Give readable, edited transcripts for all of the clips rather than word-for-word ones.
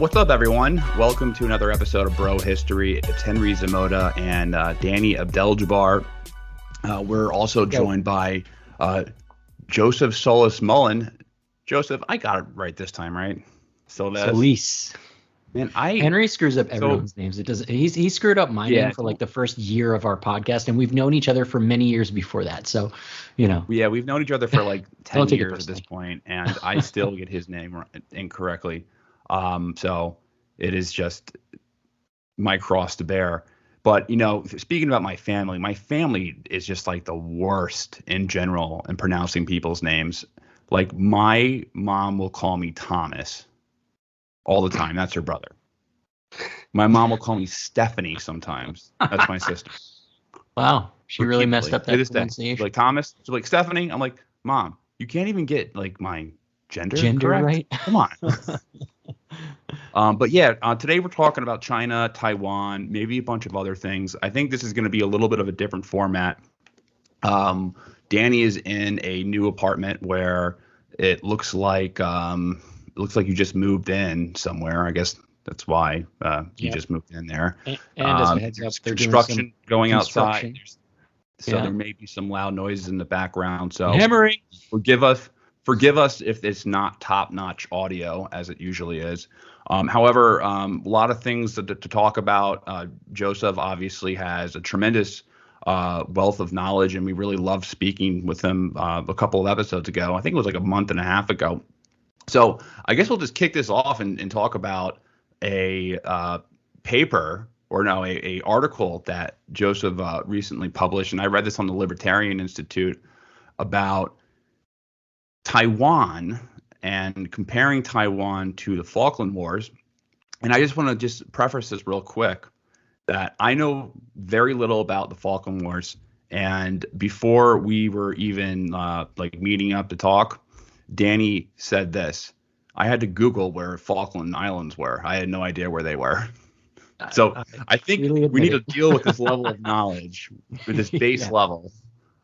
What's up, everyone? Welcome to another episode of Bro History. It's Henry Zamota and Danny Abdeljabbar. We're also joined by Joseph Solis-Mullen. Joseph, I got it right this time, right? Solis. Man, Henry screws up everyone's names. It doesn't. He screwed up my name for like the first year of our podcast, and we've known each other for many years before that. So, you know. Yeah, we've known each other for like 10 years at this point, and I still get his name incorrectly. So it is just my cross to bear. But, you know, speaking about my family is just like the worst in general in pronouncing people's names. Like my mom will call me Thomas all the time. That's her brother. My mom will call me Stephanie sometimes. That's my sister. Wow. She really messed up that pronunciation. Like Thomas, she's like Stephanie. I'm like, Mom, you can't even get like my gender correct? Right? Come on. But yeah, today we're talking about China, Taiwan, maybe a bunch of other things. I think this is going to be a little bit of a different format. Danny is in a new apartment where it looks like you just moved in somewhere. I guess that's why you just moved in there. And as a heads up, they're construction going outside. So there may be some loud noises in the background. So hammering. Forgive us if it's not top-notch audio as it usually is. However, a lot of things to talk about. Joseph obviously has a tremendous wealth of knowledge, and we really loved speaking with him a couple of episodes ago. I think it was like a month and a half ago. So I guess we'll just kick this off and talk about a article that Joseph recently published, and I read this on the Libertarian Institute about Taiwan and comparing Taiwan to the Falkland Wars. And I just want to just preface this real quick that I know very little about the Falkland Wars. And before we were even meeting up to talk, Danny said this: I had to Google where Falkland Islands were. I had no idea where they were. So I think we need to deal with this level of knowledge, with this base level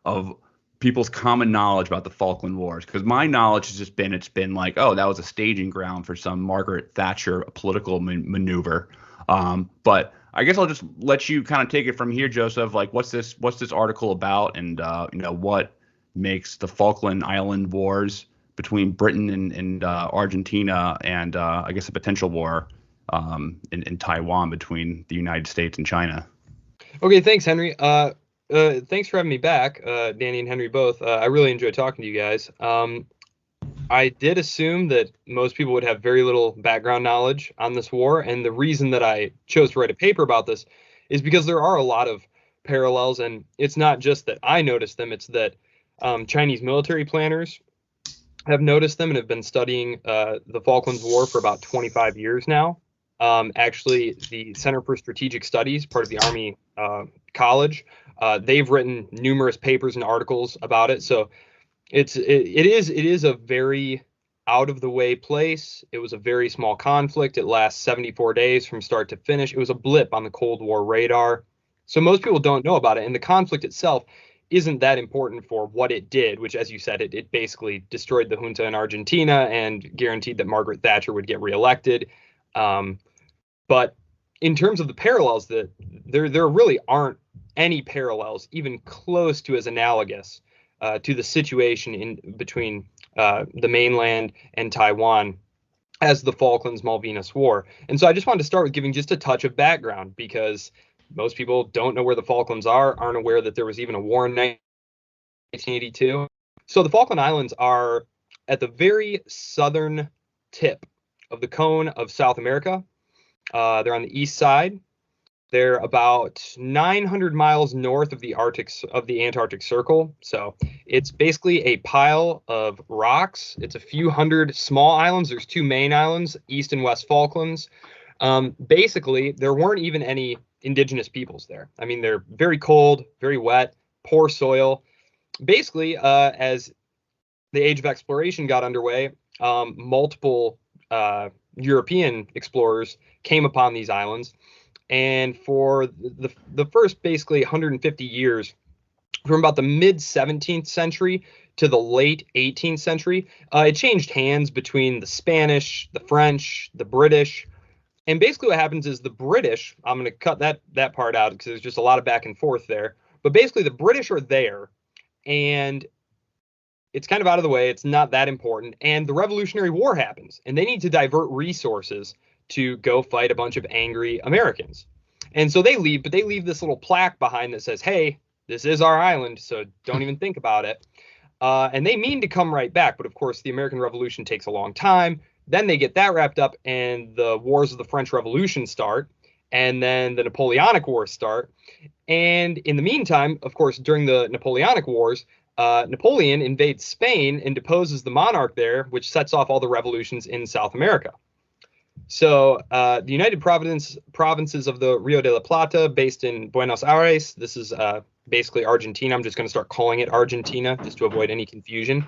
of people's common knowledge about the Falkland Wars. Because my knowledge has just been, it's been like, oh, that was a staging ground for some Margaret Thatcher political maneuver. But I guess I'll just let you kind of take it from here, Joseph. Like, what's this article about, and what makes the Falkland Island Wars between Britain and Argentina, and I guess a potential war in Taiwan between the United States and China. Okay, thanks, Henry. Thanks for having me back, Danny and Henry both. I really enjoyed talking to you guys. I did assume that most people would have very little background knowledge on this war, and the reason that I chose to write a paper about this is because there are a lot of parallels, and it's not just that I noticed them, it's that Chinese military planners have noticed them and have been studying the Falklands War for about 25 years now. Actually, the Center for Strategic Studies, part of the Army College, they've written numerous papers and articles about it. So it is a very out of the way place. It was a very small conflict. It lasts 74 days from start to finish. It was a blip on the Cold War radar. So most people don't know about it. And the conflict itself isn't that important for what it did, which, as you said, it basically destroyed the junta in Argentina and guaranteed that Margaret Thatcher would get reelected. But in terms of the parallels, that there really aren't any parallels even close to as analogous to the situation in between the mainland and Taiwan as the Falklands-Malvinas War. And so I just wanted to start with giving just a touch of background, because most people don't know where the Falklands aren't aware that there was even a war in 1982. So the Falkland Islands are at the very southern tip of the cone of South America. They're on the east side. They're about 900 miles north of the Antarctic Circle. So it's basically a pile of rocks. It's a few hundred small islands. There's two main islands, East and West Falklands. Basically, there weren't even any indigenous peoples there. I mean, they're very cold, very wet, poor soil. Basically, as the age of exploration got underway, multiple European explorers came upon these islands. And for the first basically 150 years, from about the mid 17th century to the late 18th century, it changed hands between the Spanish, the French, the British, And basically what happens is the British, I'm going to cut that part out because there's just a lot of back and forth there. But basically the British are there, and it's kind of out of the way. It's not that important. And the Revolutionary War happens, and they need to divert resources to go fight a bunch of angry Americans. And so they leave, but they leave this little plaque behind that says, hey, this is our island, so don't even think about it. And they mean to come right back. But of course, the American Revolution takes a long time. Then they get that wrapped up, and the wars of the French Revolution start. And then the Napoleonic Wars start. And in the meantime, of course, during the Napoleonic Wars, Napoleon invades Spain and deposes the monarch there, which sets off all the revolutions in South America. So the United Provinces of the Rio de la Plata, based in Buenos Aires, this is basically Argentina. I'm just going to start calling it Argentina just to avoid any confusion.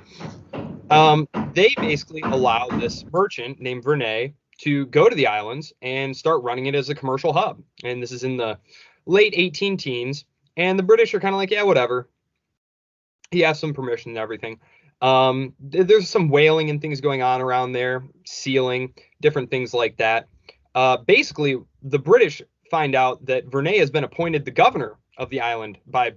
They basically allow this merchant named Vernet to go to the islands and start running it as a commercial hub. And this is in the late 18 teens. And the British are kind of like, yeah, whatever. He has some permission and everything. There's some whaling and things going on around there, sealing, different things like that. Basically, the British find out that Vernet has been appointed the governor of the island by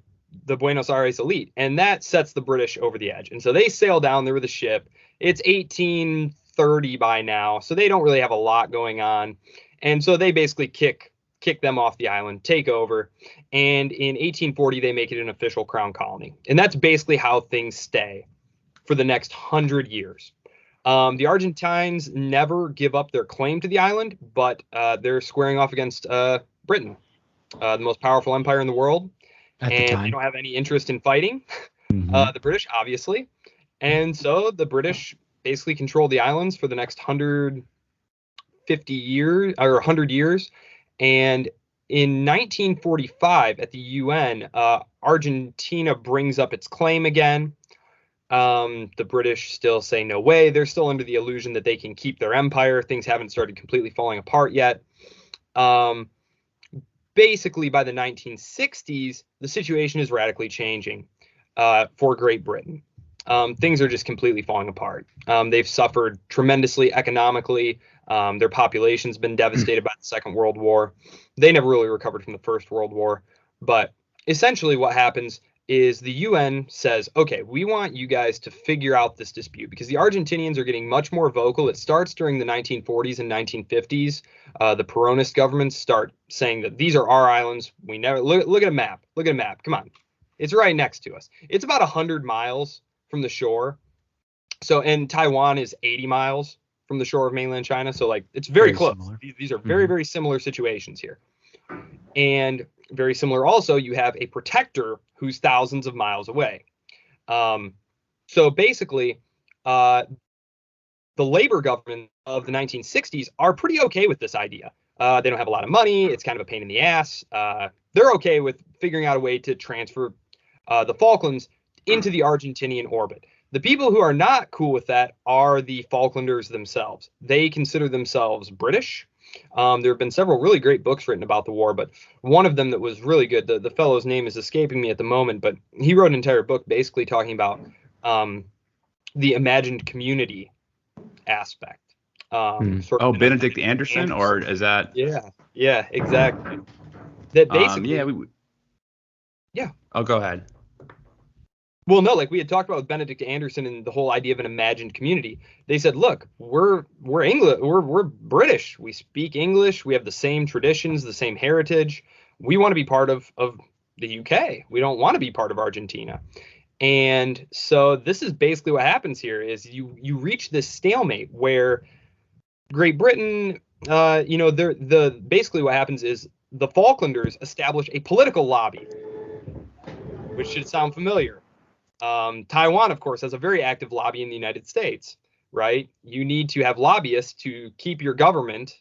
the Buenos Aires elite, and that sets the British over the edge. And so they sail down there with a ship. It's 1830 by now, so they don't really have a lot going on. And so they basically kick them off the island, take over. And in 1840, they make it an official crown colony. And that's basically how things stay for the next 100 years. The Argentines never give up their claim to the island, but they're squaring off against Britain, the most powerful empire in the world. And they don't have any interest in fighting. The British, obviously. And so the British basically control the islands for the next 150 years or 100 years. And in 1945 at the UN, Argentina brings up its claim again. The British still say no way. They're still under the illusion that they can keep their empire. Things haven't started completely falling apart yet. Basically, by the 1960s, the situation is radically changing for Great Britain. Things are just completely falling apart. They've suffered tremendously economically. Their population's been devastated by the Second World War. They never really recovered from the First World War. But essentially what happens is the UN says, okay, we want you guys to figure out this dispute, because the Argentinians are getting much more vocal. It starts during the 1940s and 1950s. The Peronist governments start saying that these are our islands. We never look at a map. Look at a map. Come on. It's right next to us. It's about 100 miles from the shore. So, and Taiwan is 80 miles from the shore of mainland China. So like, it's very close. These are very, very similar situations here. And very similar also, you have a protector who's thousands of miles away. So basically, the labor government of the 1960s are pretty okay with this idea. They don't have a lot of money. It's kind of a pain in the ass. They're okay with figuring out a way to transfer the Falklands into the Argentinian orbit. The people who are not cool with that are the Falklanders themselves. They consider themselves British. There have been several really great books written about the war, but one of them that was really good, the fellow's name is escaping me at the moment, but he wrote an entire book basically talking about the imagined community aspect. Benedict Anderson, or is that? Yeah, exactly. That basically. Oh, go ahead. Well, no, like we had talked about with Benedict Anderson and the whole idea of an imagined community. They said, look, we're English, we're British. We speak English. We have the same traditions, the same heritage. We want to be part of the UK. We don't want to be part of Argentina. And so this is basically what happens here is you reach this stalemate where Great Britain, basically what happens is the Falklanders establish a political lobby, which should sound familiar. Taiwan, of course, has a very active lobby in the United States, right? You need to have lobbyists to keep your government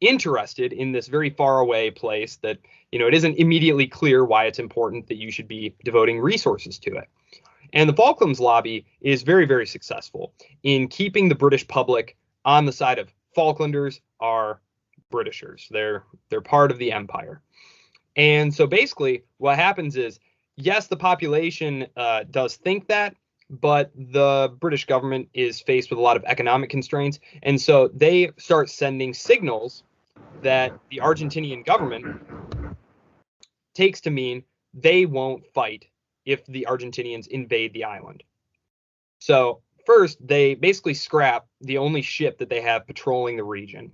interested in this very far away place that, it isn't immediately clear why it's important that you should be devoting resources to it. And the Falklands lobby is very, very successful in keeping the British public on the side of Falklanders are Britishers. They're part of the empire. And so basically what happens is, yes, the population does think that, but the British government is faced with a lot of economic constraints. And so they start sending signals that the Argentinian government takes to mean they won't fight if the Argentinians invade the island. So first, they basically scrap the only ship that they have patrolling the region.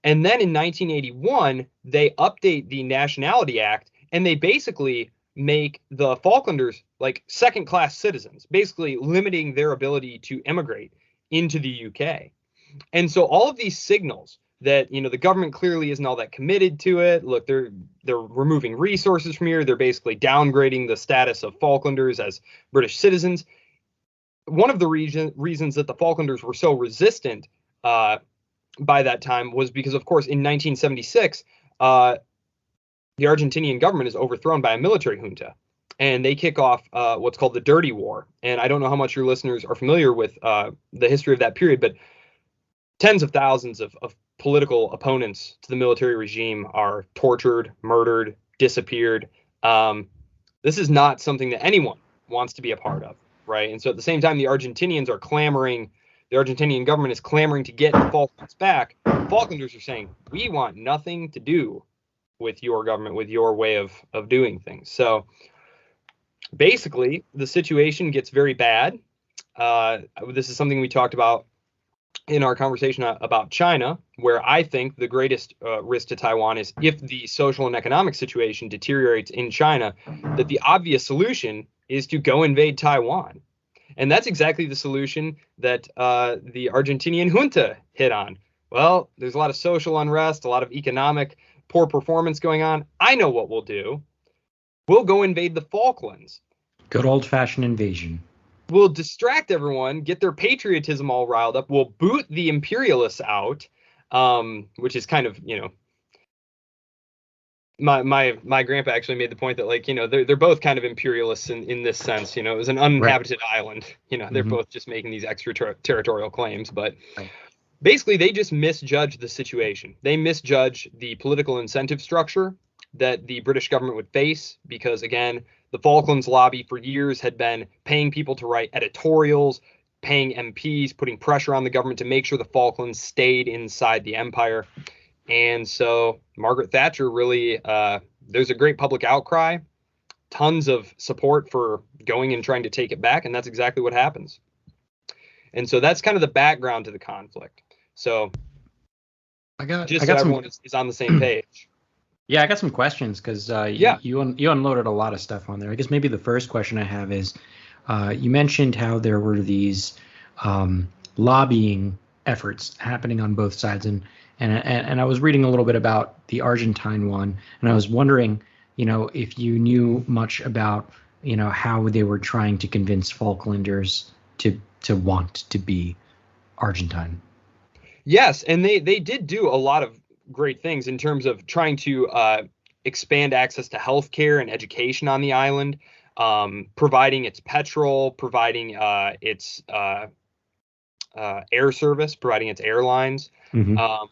And then in 1981, they update the Nationality Act, and they basically make the Falklanders like second-class citizens, basically limiting their ability to immigrate into the UK. And so all of these signals that, the government clearly isn't all that committed to it. Look, they're removing resources from here. They're basically downgrading the status of Falklanders as British citizens. One of the reasons that the Falklanders were so resistant by that time was because, of course, in 1976, the Argentinian government is overthrown by a military junta, and they kick off what's called the Dirty War. And I don't know how much your listeners are familiar with the history of that period, but tens of thousands of political opponents to the military regime are tortured, murdered, disappeared. This is not something that anyone wants to be a part of, right? And so at the same time, the Argentinian government is clamoring to get the Falklands back. The Falklanders are saying, we want nothing to do with your government, with your way of doing things. So basically, the situation gets very bad. This is something we talked about in our conversation about China, where I think the greatest risk to Taiwan is if the social and economic situation deteriorates in China, that the obvious solution is to go invade Taiwan. And that's exactly the solution that the Argentinian junta hit on. Well, there's a lot of social unrest, a lot of economic poor performance going on. I know what we'll do. We'll go invade the Falklands. Good old-fashioned invasion. We'll distract everyone, get their patriotism all riled up. We'll boot the imperialists out, which is kind of, my grandpa actually made the point that, like, they're both kind of imperialists in this sense. It was an uninhabited island. They're both just making these extraterritorial claims, but basically they just misjudge the situation. They misjudge the political incentive structure that the British government would face, because again, the Falklands lobby for years had been paying people to write editorials, paying MPs, putting pressure on the government to make sure the Falklands stayed inside the empire. And so Margaret Thatcher really, there's a great public outcry, tons of support for going and trying to take it back. And that's exactly what happens. And so that's kind of the background to the conflict. So everyone is on the same page. Yeah, I got some questions because you unloaded a lot of stuff on there. I guess maybe the first question I have is, you mentioned how there were these lobbying efforts happening on both sides, and I was reading a little bit about the Argentine one, and I was wondering, if you knew much about, how they were trying to convince Falklanders to want to be Argentine. Yes, and they did do a lot of great things in terms of trying to expand access to healthcare and education on the island, providing its petrol, providing its air service, providing its airlines. Mm-hmm.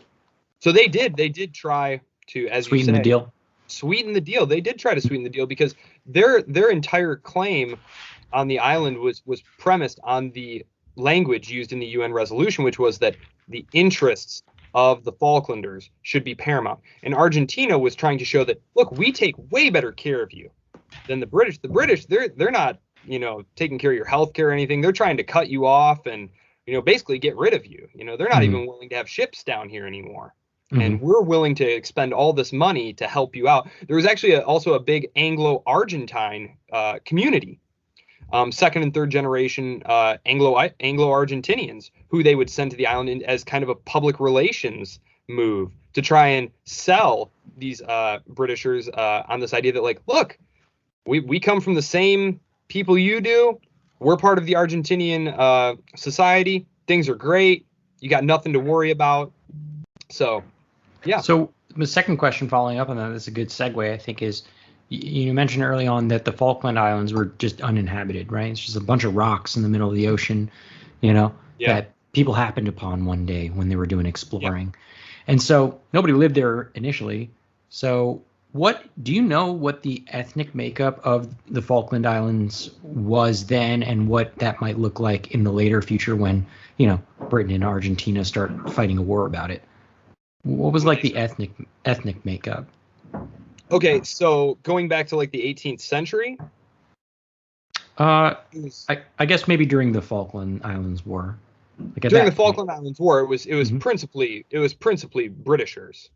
So they did try to, as sweeten the deal. Sweeten the deal. They did try to sweeten the deal because their entire claim on the island was premised on the language used in the UN resolution, which was that the interests of the Falklanders should be paramount. And Argentina was trying to show that, look, we take way better care of you than the British. The British, they're not, taking care of your health care or anything. They're trying to cut you off and, basically get rid of you. They're not even willing to have ships down here anymore. Mm-hmm. And we're willing to expend all this money to help you out. There was actually also a big Anglo-Argentine community, second and third generation Anglo-Argentinians, who they would send to the island as kind of a public relations move to try and sell these Britishers on this idea that, like, look, we come from the same people you do. We're part of the Argentinian society. Things are great. You got nothing to worry about. So, yeah. So the second question following up on that, that's a good segue, I think, is you mentioned early on that the Falkland Islands were just uninhabited, right? It's just a bunch of rocks in the middle of the ocean, that people happened upon one day when they were doing exploring. Yeah. And so nobody lived there initially. So do you know what the ethnic makeup of the Falkland Islands was then, and what that might look like in the later future when, Britain and Argentina start fighting a war about it? What was like the ethnic makeup? Okay, so going back to like the 18th century. I guess maybe during the Falkland Islands War. Like during the Falkland Islands War, it was Mhm. principally Britishers.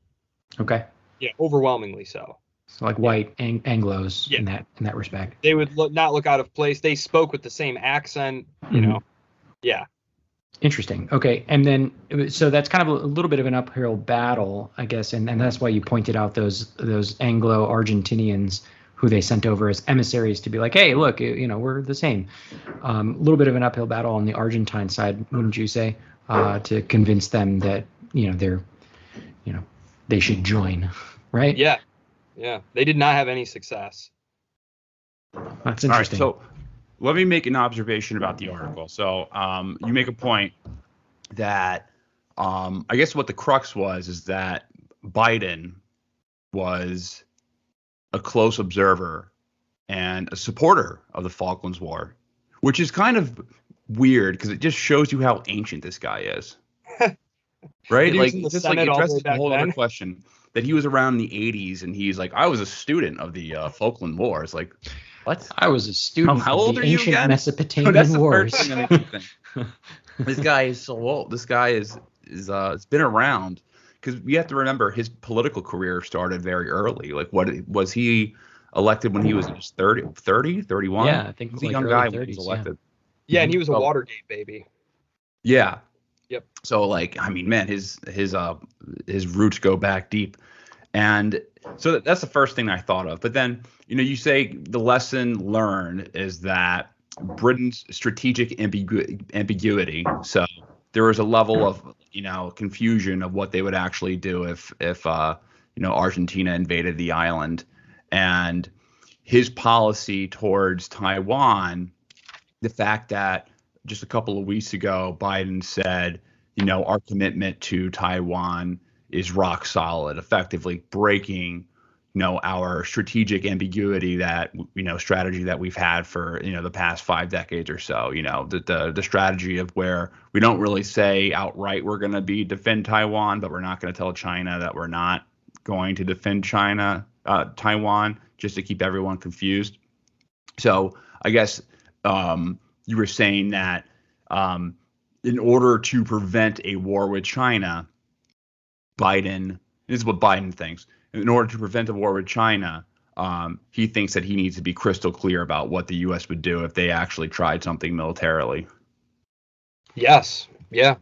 Okay. Yeah, overwhelmingly so. So like white Anglos Yeah. in that respect. They would not look out of place. They spoke with the same accent, you know. Yeah. Interesting. Okay. And then so that's kind of a little bit of an uphill battle, I guess, and that's why you pointed out those Anglo-Argentinians who they sent over as emissaries to be like, hey, look, we're the same. A little bit of an uphill battle on the Argentine side, wouldn't you say, to convince them that they're they should join, right? Yeah. They did not have any success. That's interesting. All right, so let me make an observation about the article. So you make a point that I guess what the crux was is that Biden was a close observer and a supporter of the Falklands War, which is kind of weird because it just shows you how ancient this guy is. Right? Like, just like addresses a whole other question that he was around in the 80s and he's like, I was a student of the Falkland War. It's like, what? I was a student how old of the are you ancient again? Mesopotamian That's wars. The first thing that makes me think. This guy is so old. This guy is it's been around because we have to remember his political career started very early. Like, what was he elected when he was just 30, 31? Yeah, I think he was like a young early guy 30s, when he was elected. Yeah, and he was a Watergate baby. Yeah. Yep. So like, I mean, man, his roots go back deep. And so that's the first thing I thought of. But then, you say the lesson learned is that Britain's strategic ambiguity. So there was a level of, confusion of what they would actually do if Argentina invaded the island. And his policy towards Taiwan, the fact that just a couple of weeks ago, Biden said, our commitment to Taiwan is rock solid, effectively breaking, our strategic ambiguity strategy that we've had for, the past 5 decades or so, the strategy of where we don't really say outright we're going to defend Taiwan, but we're not going to tell China that we're not going to defend Taiwan, just to keep everyone confused. So I guess you were saying that in order to prevent a war with China, this is what Biden thinks. In order to prevent a war with China, he thinks that he needs to be crystal clear about what the U.S. would do if they actually tried something militarily. Yes. Yeah.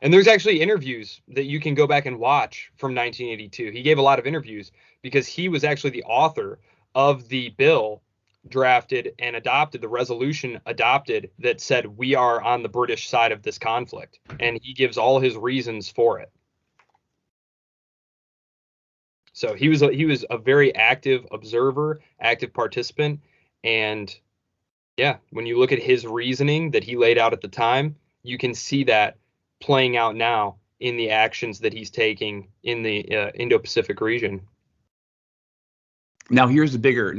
And there's actually interviews that you can go back and watch from 1982. He gave a lot of interviews because he was actually the author of the bill drafted and adopted, the resolution adopted that said we are on the British side of this conflict. And he gives all his reasons for it. So he was a very active observer, active participant. And yeah, when you look at his reasoning that he laid out at the time, you can see that playing out now in the actions that he's taking in the Indo-Pacific region. Now here's the bigger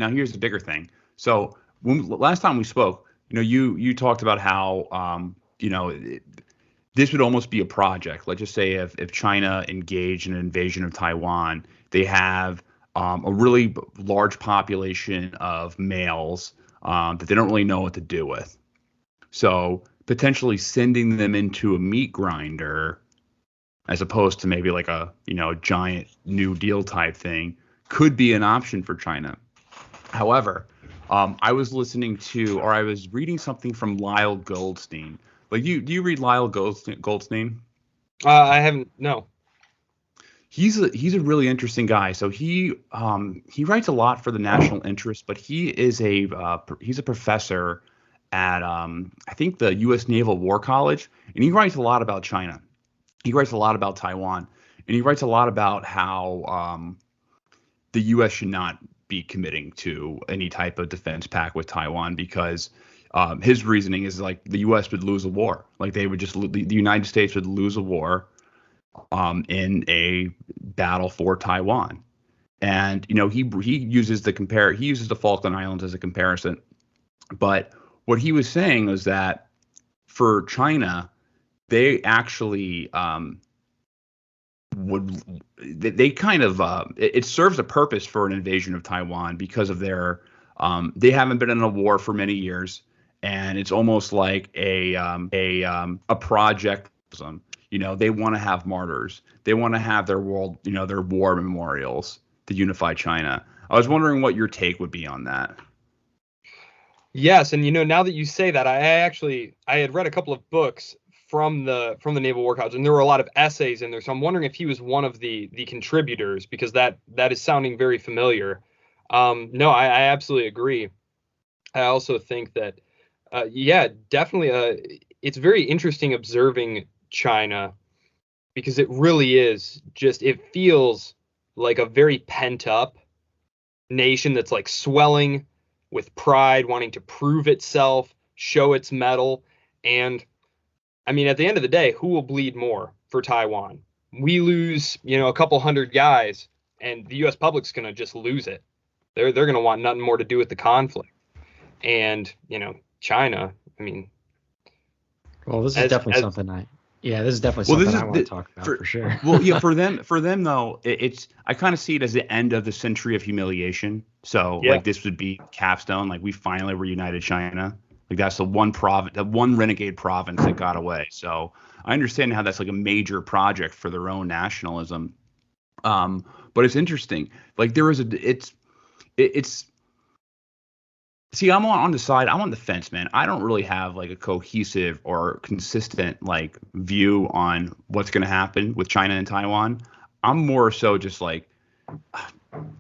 thing. So last time we spoke, you talked about how this would almost be a project. Let's just say if China engaged in an invasion of Taiwan, they have a really large population of males that they don't really know what to do with. So potentially sending them into a meat grinder, as opposed to maybe like a giant New Deal type thing, could be an option for China. However, I was reading something from Lyle Goldstein. Like, do you read Lyle Goldstein? I haven't. No. He's a really interesting guy. So he writes a lot for the National Interest, but he is he's a professor at I think the U.S. Naval War College, and he writes a lot about China. He writes a lot about Taiwan, and he writes a lot about how the U.S. should not be committing to any type of defense pact with Taiwan because his reasoning is like the U.S. would lose a war. Like the United States would lose a war in a battle for Taiwan. And he uses the Falkland Islands as a comparison. But what he was saying was that for China, they actually would they kind of it serves a purpose for an invasion of Taiwan because of their they haven't been in a war for many years, and it's almost like a project. They want to have martyrs. They want to have their their war memorials to unify China. I was wondering what your take would be on that. Yes, and now that you say that, I had read a couple of books from the Naval War College, and there were a lot of essays in there. So I'm wondering if he was one of the contributors, because that is sounding very familiar. No, I absolutely agree. I also think that, definitely, it's very interesting observing China, because it really is it feels like a very pent up nation that's like swelling with pride, wanting to prove itself, show its mettle. And I mean, at the end of the day, who will bleed more for Taiwan? We lose, a couple hundred guys, and the U.S. public's going to just lose it. They're going to want nothing more to do with the conflict. And, China, I mean. Well, this is definitely something this is definitely something I want to talk about for sure. Well, yeah, for them though, I kind of see it as the end of the century of humiliation. So like this would be capstone. Like we finally reunited China. Like that's the one renegade province that got away. So I understand how that's like a major project for their own nationalism. But it's interesting. Like there is it's. See, I'm on the side. I'm on the fence, man. I don't really have like a cohesive or consistent like view on what's going to happen with China and Taiwan. I'm more so just like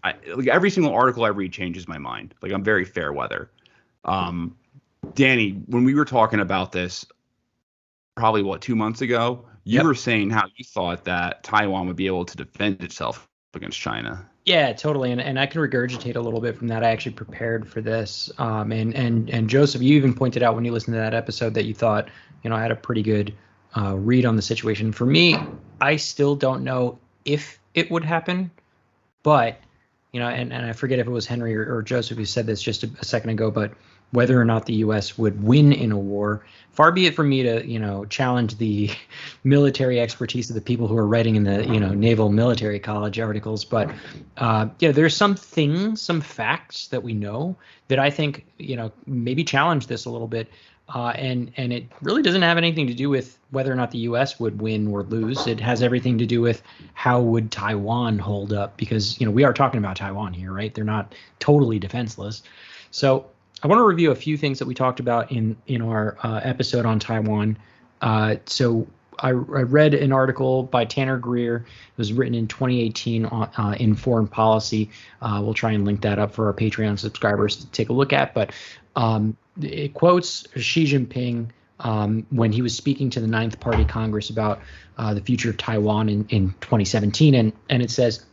every single article I read changes my mind. Like I'm very fair weather. Danny, when we were talking about this, probably 2 months ago, you were saying how you thought that Taiwan would be able to defend itself against China. Yeah, totally. And I can regurgitate a little bit from that. I actually prepared for this. And Joseph, you even pointed out when you listened to that episode that you thought, I had a pretty good read on the situation. For me, I still don't know if it would happen, but, and I forget if it was Henry or Joseph who said this just a second ago, but whether or not the U.S. would win in a war, far be it from me to, challenge the military expertise of the people who are writing in the, Naval Military College articles. But, there's some facts that we know that I think, maybe challenge this a little bit. And it really doesn't have anything to do with whether or not the U.S. would win or lose. It has everything to do with how would Taiwan hold up, because, we are talking about Taiwan here, right? They're not totally defenseless. So I want to review a few things that we talked about in our episode on Taiwan. So I read an article by Tanner Greer. It was written in 2018 in Foreign Policy. We'll try and link that up for our Patreon subscribers to take a look at. But it quotes Xi Jinping when he was speaking to the Ninth Party Congress about the future of Taiwan in 2017. And it says,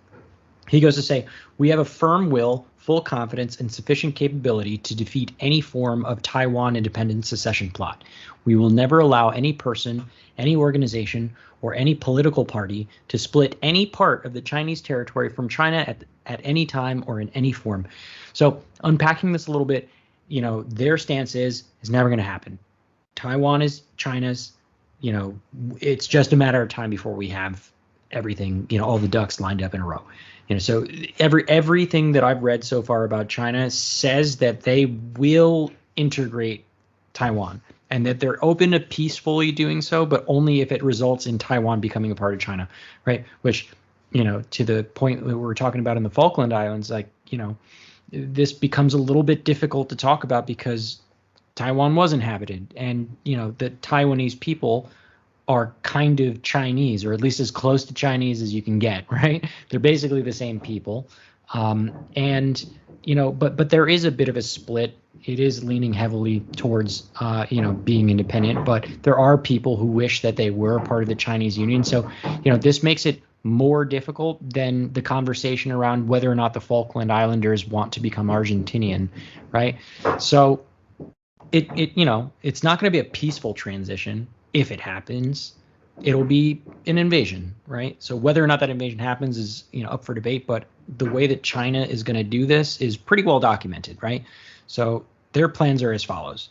he goes to say, "We have a firm will, full confidence, and sufficient capability to defeat any form of Taiwan independence secession plot. We will never allow any person, any organization, or any political party to split any part of the Chinese territory from China at any time or in any form." So unpacking this a little bit, their stance is never going to happen. Taiwan is China's. It's just a matter of time before we have everything, all the ducks lined up in a row. So everything that I've read so far about China says that they will integrate Taiwan and that they're open to peacefully doing so, but only if it results in Taiwan becoming a part of China, right? Which, to the point that we were talking about in the Falkland Islands, like, this becomes a little bit difficult to talk about because Taiwan was inhabited, and, the Taiwanese people are kind of Chinese, or at least as close to Chinese as you can get, right? They're basically the same people. And, but there is a bit of a split. It is leaning heavily towards, being independent, but there are people who wish that they were a part of the Chinese Union. So, this makes it more difficult than the conversation around whether or not the Falkland Islanders want to become Argentinian, right? So it's not going to be a peaceful transition. If it happens, it'll be an invasion, right? So whether or not that invasion happens is, up for debate, but the way that China is going to do this is pretty well documented, right? So their plans are as follows.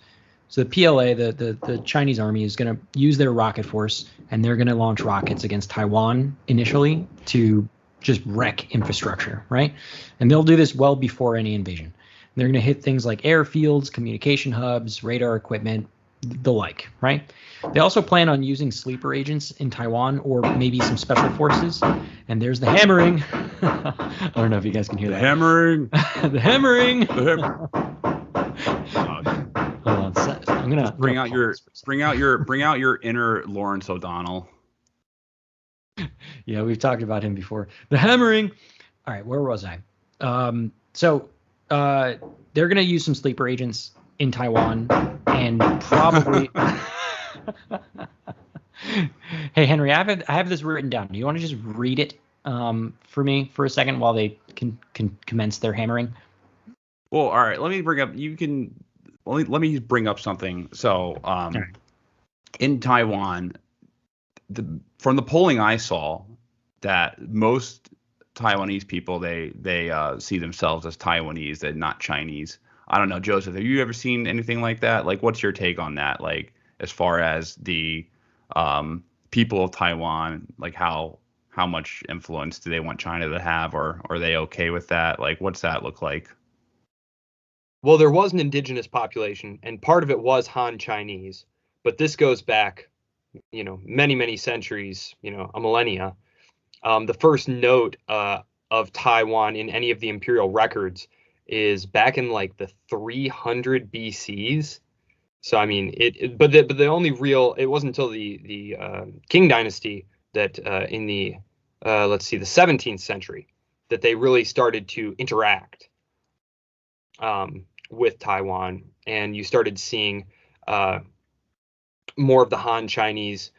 So the PLA, the Chinese army, is going to use their rocket force, and they're going to launch rockets against Taiwan initially to just wreck infrastructure, right? And they'll do this well before any invasion. They're going to hit things like airfields, communication hubs, radar equipment, the like, right? They also plan on using sleeper agents in Taiwan or maybe some special forces. And there's the hammering. I don't know if you guys can hear that. Hammering. The hammering. The hammering. Hold on, I'm gonna bring out your inner Lawrence O'Donnell. Yeah, we've talked about him before. The hammering. All right, where was I? So they're gonna use some sleeper agents in Taiwan and probably. Hey Henry, I have this written down. Do you want to just read it for me for a second while they can commence their hammering? Well, all right. Let me bring up something. So, right. In Taiwan, from the polling I saw, that most Taiwanese people they see themselves as Taiwanese and not Chinese. I don't know, Joseph. Have you ever seen anything like that? Like, what's your take on that? Like, as far as the people of Taiwan, like how much influence do they want China to have, or are they okay with that? Like, what's that look like? Well, there was an indigenous population, and part of it was Han Chinese, but this goes back, many, many centuries, a millennia. The first note of Taiwan in any of the imperial records is back in like the 300 BCs. So I mean, but the only real, it wasn't until the Qing dynasty that in the the 17th century that they really started to interact with Taiwan, and you started seeing more of the Han Chinese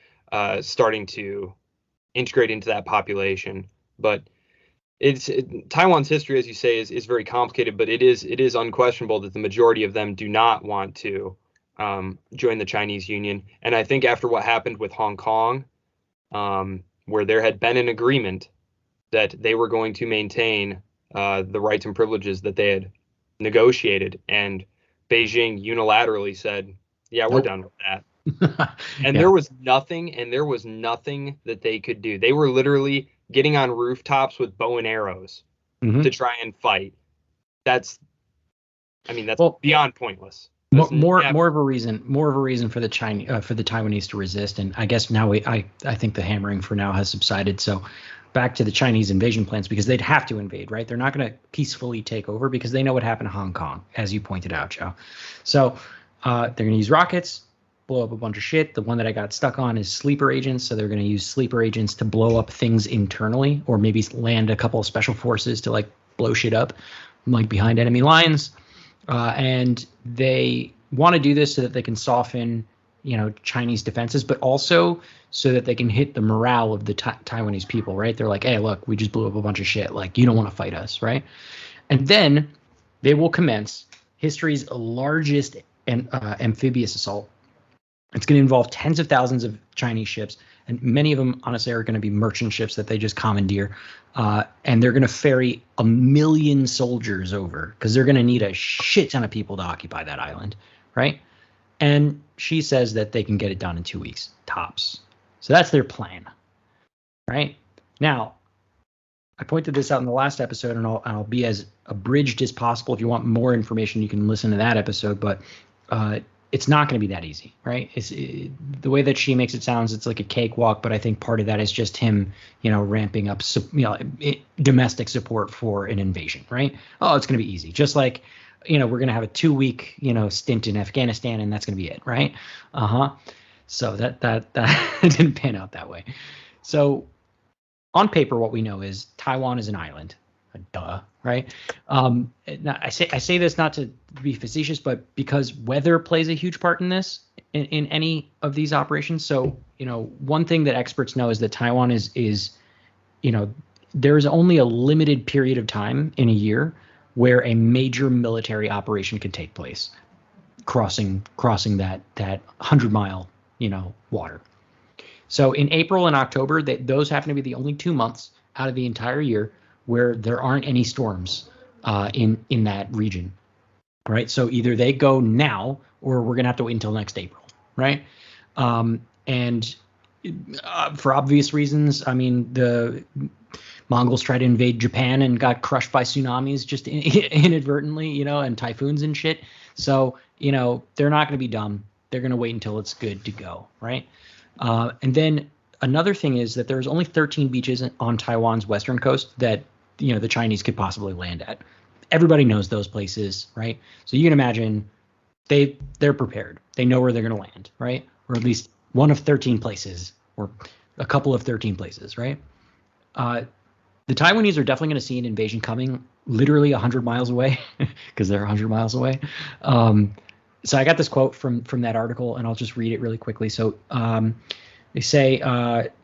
starting to integrate into that population. But Taiwan's history, as you say, is very complicated, but it is unquestionable that the majority of them do not want to join the Chinese Union. And I think after what happened with Hong Kong, where there had been an agreement that they were going to maintain the rights and privileges that they had negotiated, and Beijing unilaterally said, yeah, we're done with that. And yeah. There was nothing that they could do. They were literally getting on rooftops with bow and arrows to try and fight. That's beyond pointless. More of a reason for the Taiwanese to resist. And I guess now I think the hammering for now has subsided. So back to the Chinese invasion plans, because they'd have to invade, right? They're not going to peacefully take over because they know what happened to Hong Kong, as you pointed out, Joe. So they're going to use rockets, blow up a bunch of shit. The one that I got stuck on is sleeper agents. So they're going to use sleeper agents to blow up things internally, or maybe land a couple of special forces to like blow shit up, like behind enemy lines. And they want to do this so that they can soften, Chinese defenses, but also so that they can hit the morale of the Taiwanese people, right? They're like, hey, look, we just blew up a bunch of shit. Like, you don't want to fight us, right? And then they will commence history's largest amphibious assault. It's going to involve tens of thousands of Chinese ships, and many of them, honestly, are going to be merchant ships that they just commandeer. And they're going to ferry 1 million soldiers over because they're going to need a shit ton of people to occupy that island, right? And she says that they can get it done in 2 weeks, tops. So that's their plan, right? Now, I pointed this out in the last episode, and I'll be as abridged as possible. If you want more information, you can listen to that episode. But it's not going to be that easy, right? The way that she makes it sounds, it's like a cakewalk. But I think part of that is just him, ramping up, domestic support for an invasion, right? Oh, it's going to be easy. Just like, we're going to have a 2-week, stint in Afghanistan, and that's going to be it, right? So that didn't pan out that way. So on paper, what we know is Taiwan is an island. Duh, right? Now I say this not to be facetious, but because weather plays a huge part in this, in any of these operations. So, one thing that experts know is that Taiwan is there's only a limited period of time in a year where a major military operation can take place, crossing that 100-mile, water. So in April and October, those happen to be the only 2 months out of the entire year where there aren't any storms in that region, right? So either they go now or we're going to have to wait until next April, right? And for obvious reasons, I mean, the Mongols tried to invade Japan and got crushed by tsunamis just inadvertently, you know, and typhoons and shit. So, you know, they're not going to be dumb. They're going to wait until it's good to go, right? And then another thing is that there's only 13 beaches on Taiwan's western coast that, you know, the Chinese could possibly land at. Everybody knows those places, right? So you can imagine they're prepared. They know where they're going to land, right? Or at least one of 13 places, or a couple of 13 places, right? The Taiwanese are definitely going to see an invasion coming literally 100 miles away because they're 100 miles away. So I got this quote from that article, and I'll just read it really quickly. So they say,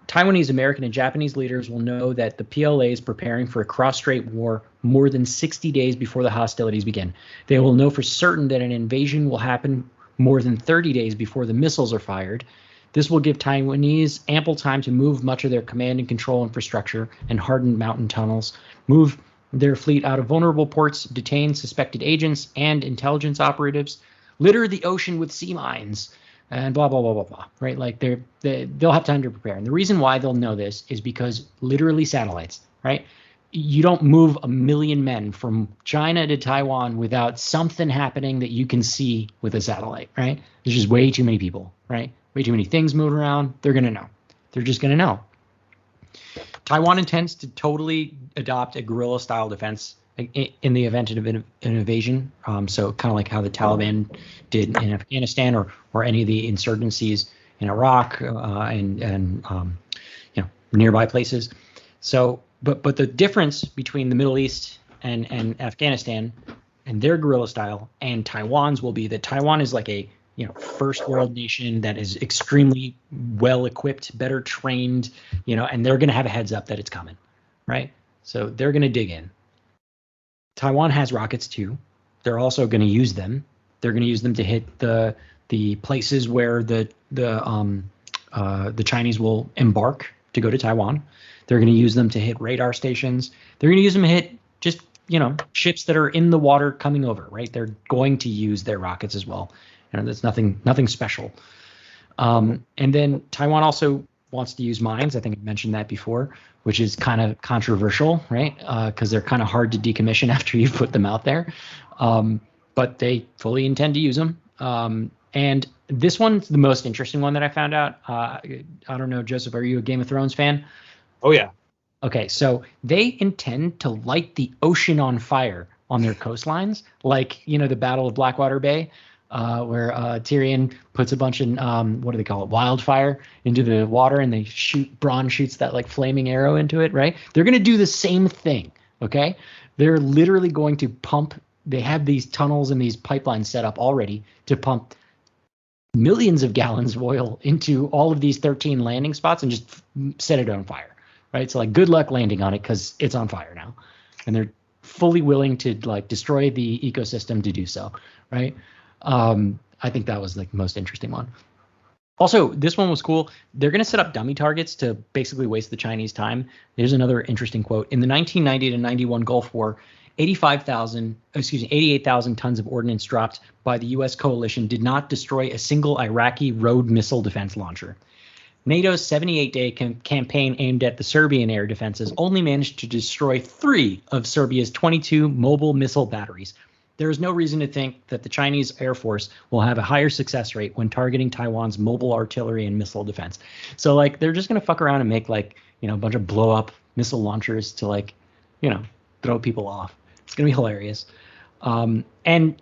Taiwanese, American, and Japanese leaders will know that the PLA is preparing for a cross-strait war more than 60 days before the hostilities begin. They will know for certain that an invasion will happen more than 30 days before the missiles are fired. This will give Taiwanese ample time to move much of their command and control infrastructure and hardened mountain tunnels, move their fleet out of vulnerable ports, detain suspected agents and intelligence operatives, litter the ocean with sea mines, and blah, blah, blah, blah, blah, right? Like they'll have time to prepare. And the reason why they'll know this is because literally satellites, right? You don't move 1 million men from China to Taiwan without something happening that you can see with a satellite, right? There's just way too many people, right? Way too many things moving around. They're going to know. They're just going to know. Taiwan intends to totally adopt a guerrilla-style defense in the event of an invasion. So kind of like how the Taliban did in Afghanistan or any of the insurgencies in Iraq and you know, nearby places. So, but the difference between the Middle East and Afghanistan and their guerrilla style and Taiwan's will be that Taiwan is like a, you know, first world nation that is extremely well equipped, better trained, you know, and they're going to have a heads up that it's coming, right? So they're going to dig in. Taiwan has rockets too. They're also going to use them. They're going to use them to hit the places where the Chinese will embark to go to Taiwan. They're going to use them to hit radar stations. They're going to use them to hit just, you know, ships that are in the water coming over, right? They're going to use their rockets as well. You know, that's nothing special. And then Taiwan also wants to use mines. I think I mentioned that before, which is kind of controversial, right? Because they're kind of hard to decommission after you've put them out there. But they fully intend to use them. And this one's the most interesting one that I found out. I don't know, Joseph, are you a Game of Thrones fan? Oh, yeah. Okay, so they intend to light the ocean on fire on their coastlines, like, you know, the Battle of Blackwater Bay, where Tyrion puts a bunch of, what do they call it, wildfire into the water, and they Bronn shoots that like flaming arrow into it, right? They're going to do the same thing, okay? They're literally going to pump, they have these tunnels and these pipelines set up already to pump millions of gallons of oil into all of these 13 landing spots and just set it on fire, right? So like, good luck landing on it because it's on fire now. And they're fully willing to like destroy the ecosystem to do so, right? I think that was like the most interesting one. Also, this one was cool. They're going to set up dummy targets to basically waste the Chinese time. There's another interesting quote. In the 1990 to 91 Gulf War, 88,000 tons of ordnance dropped by the U.S. coalition did not destroy a single Iraqi road missile defense launcher. NATO's 78-day campaign aimed at the Serbian air defenses only managed to destroy 3 of Serbia's 22 mobile missile batteries. There is no reason to think that the Chinese Air Force will have a higher success rate when targeting Taiwan's mobile artillery and missile defense. So, like, they're just going to fuck around and make, like, you know, a bunch of blow-up missile launchers to, like, you know, throw people off. It's going to be hilarious. And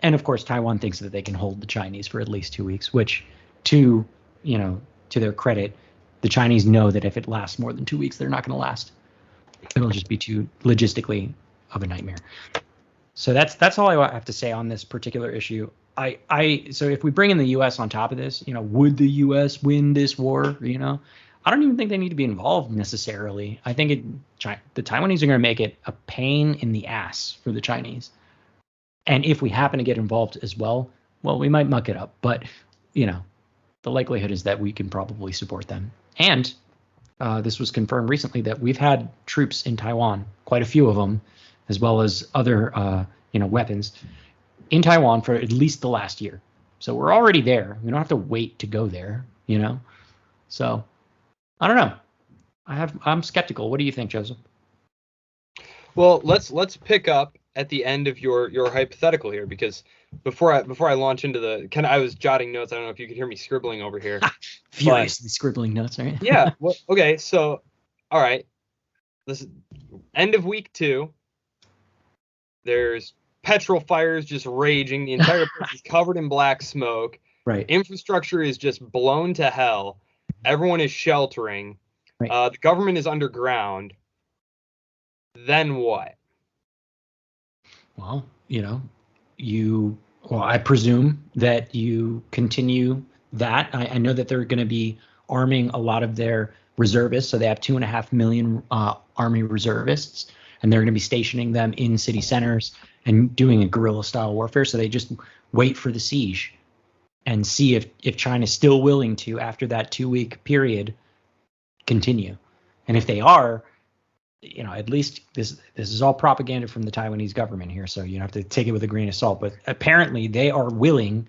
of course, Taiwan thinks that they can hold the Chinese for at least 2 weeks, which, to their credit, the Chinese know that if it lasts more than 2 weeks, they're not going to last. It'll just be too logistically of a nightmare. So that's all I have to say on this particular issue. So if we bring in the U.S. on top of this, you know, would the U.S. win this war? You know, I don't even think they need to be involved necessarily. I think the Taiwanese are going to make it a pain in the ass for the Chinese. And if we happen to get involved as well, we might muck it up. But, you know, the likelihood is that we can probably support them. And this was confirmed recently that we've had troops in Taiwan, quite a few of them, as well as other, weapons in Taiwan for at least the last year. So we're already there. We don't have to wait to go there, you know? So I don't know. I'm skeptical. What do you think, Joseph? Well, let's pick up at the end of your hypothetical here, because before I launch into I was jotting notes. I don't know if you could hear me scribbling over here. Furiously scribbling notes, right? Yeah. Well, okay. So, all right. This is end of week 2. There's petrol fires just raging. The entire place is covered in black smoke. Right. Infrastructure is just blown to hell. Everyone is sheltering. Right. The government is underground. Then what? Well, I presume that you continue that. I know that they're going to be arming a lot of their reservists. So they have 2.5 million Army reservists, and they're going to be stationing them in city centers and doing a guerrilla style warfare. So they just wait for the siege and see if China's still willing to, after that 2-week period, continue. And if they are, at least this is all propaganda from the Taiwanese government here, so you have to take it with a grain of salt. But apparently they are willing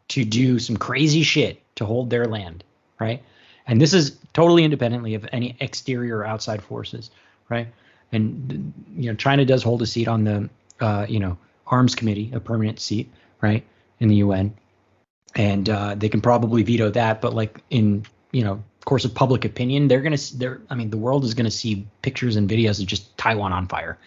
to do some crazy shit to hold their land, right? And this is totally independently of any exterior or outside forces, right? And China does hold a seat on the Arms Committee, a permanent seat, right, in the UN, and they can probably veto that. But like in course of public opinion, the world is going to see pictures and videos of just Taiwan on fire,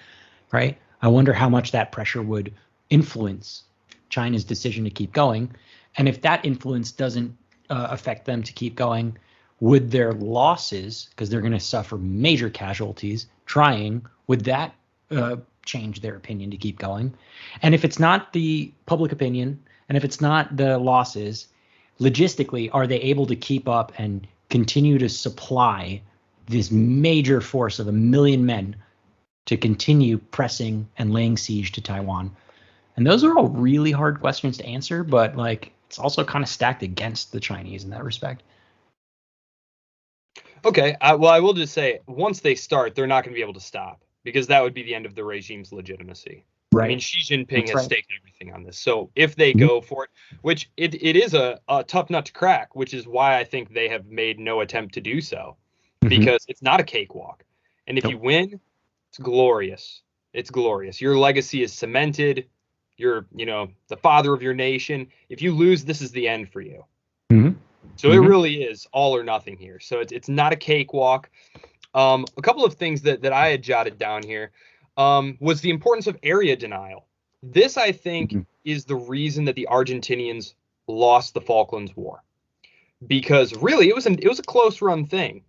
right? I wonder how much that pressure would influence China's decision to keep going. And if that influence doesn't affect them to keep going, would their losses, because they're going to suffer major casualties trying, would that change their opinion to keep going? And if it's not the public opinion, and if it's not the losses, logistically, are they able to keep up and continue to supply this major force of 1 million men to continue pressing and laying siege to Taiwan? And those are all really hard questions to answer, but it's also kind of stacked against the Chinese in that respect. Okay, well, I will just say, once they start, they're not going to be able to stop, because that would be the end of the regime's legitimacy. Right. I mean, Xi Jinping has staked everything on this. So if they go for it, which it is a tough nut to crack, which is why I think they have made no attempt to do so, because it's not a cakewalk. And if you win, it's glorious. It's glorious. Your legacy is cemented. You're, the father of your nation. If you lose, this is the end for you. So it really is all or nothing here. So it's not a cakewalk. A couple of things that I had jotted down here was the importance of area denial. This, I think, is the reason that the Argentinians lost the Falklands War, because really it was a close run thing.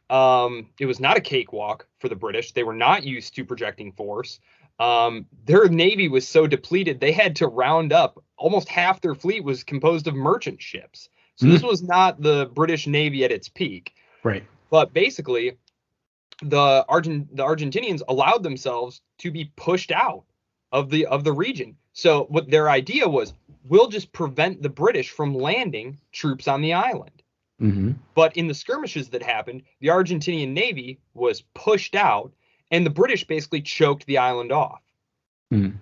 It was not a cakewalk for the British. They were not used to projecting force. Their navy was so depleted they had to round up. Almost half their fleet was composed of merchant ships. So this was not the British Navy at its peak. Right. But basically, the Argentinians allowed themselves to be pushed out of the region. So what their idea was, we'll just prevent the British from landing troops on the island. But in the skirmishes that happened, the Argentinian Navy was pushed out, and the British basically choked the island off. And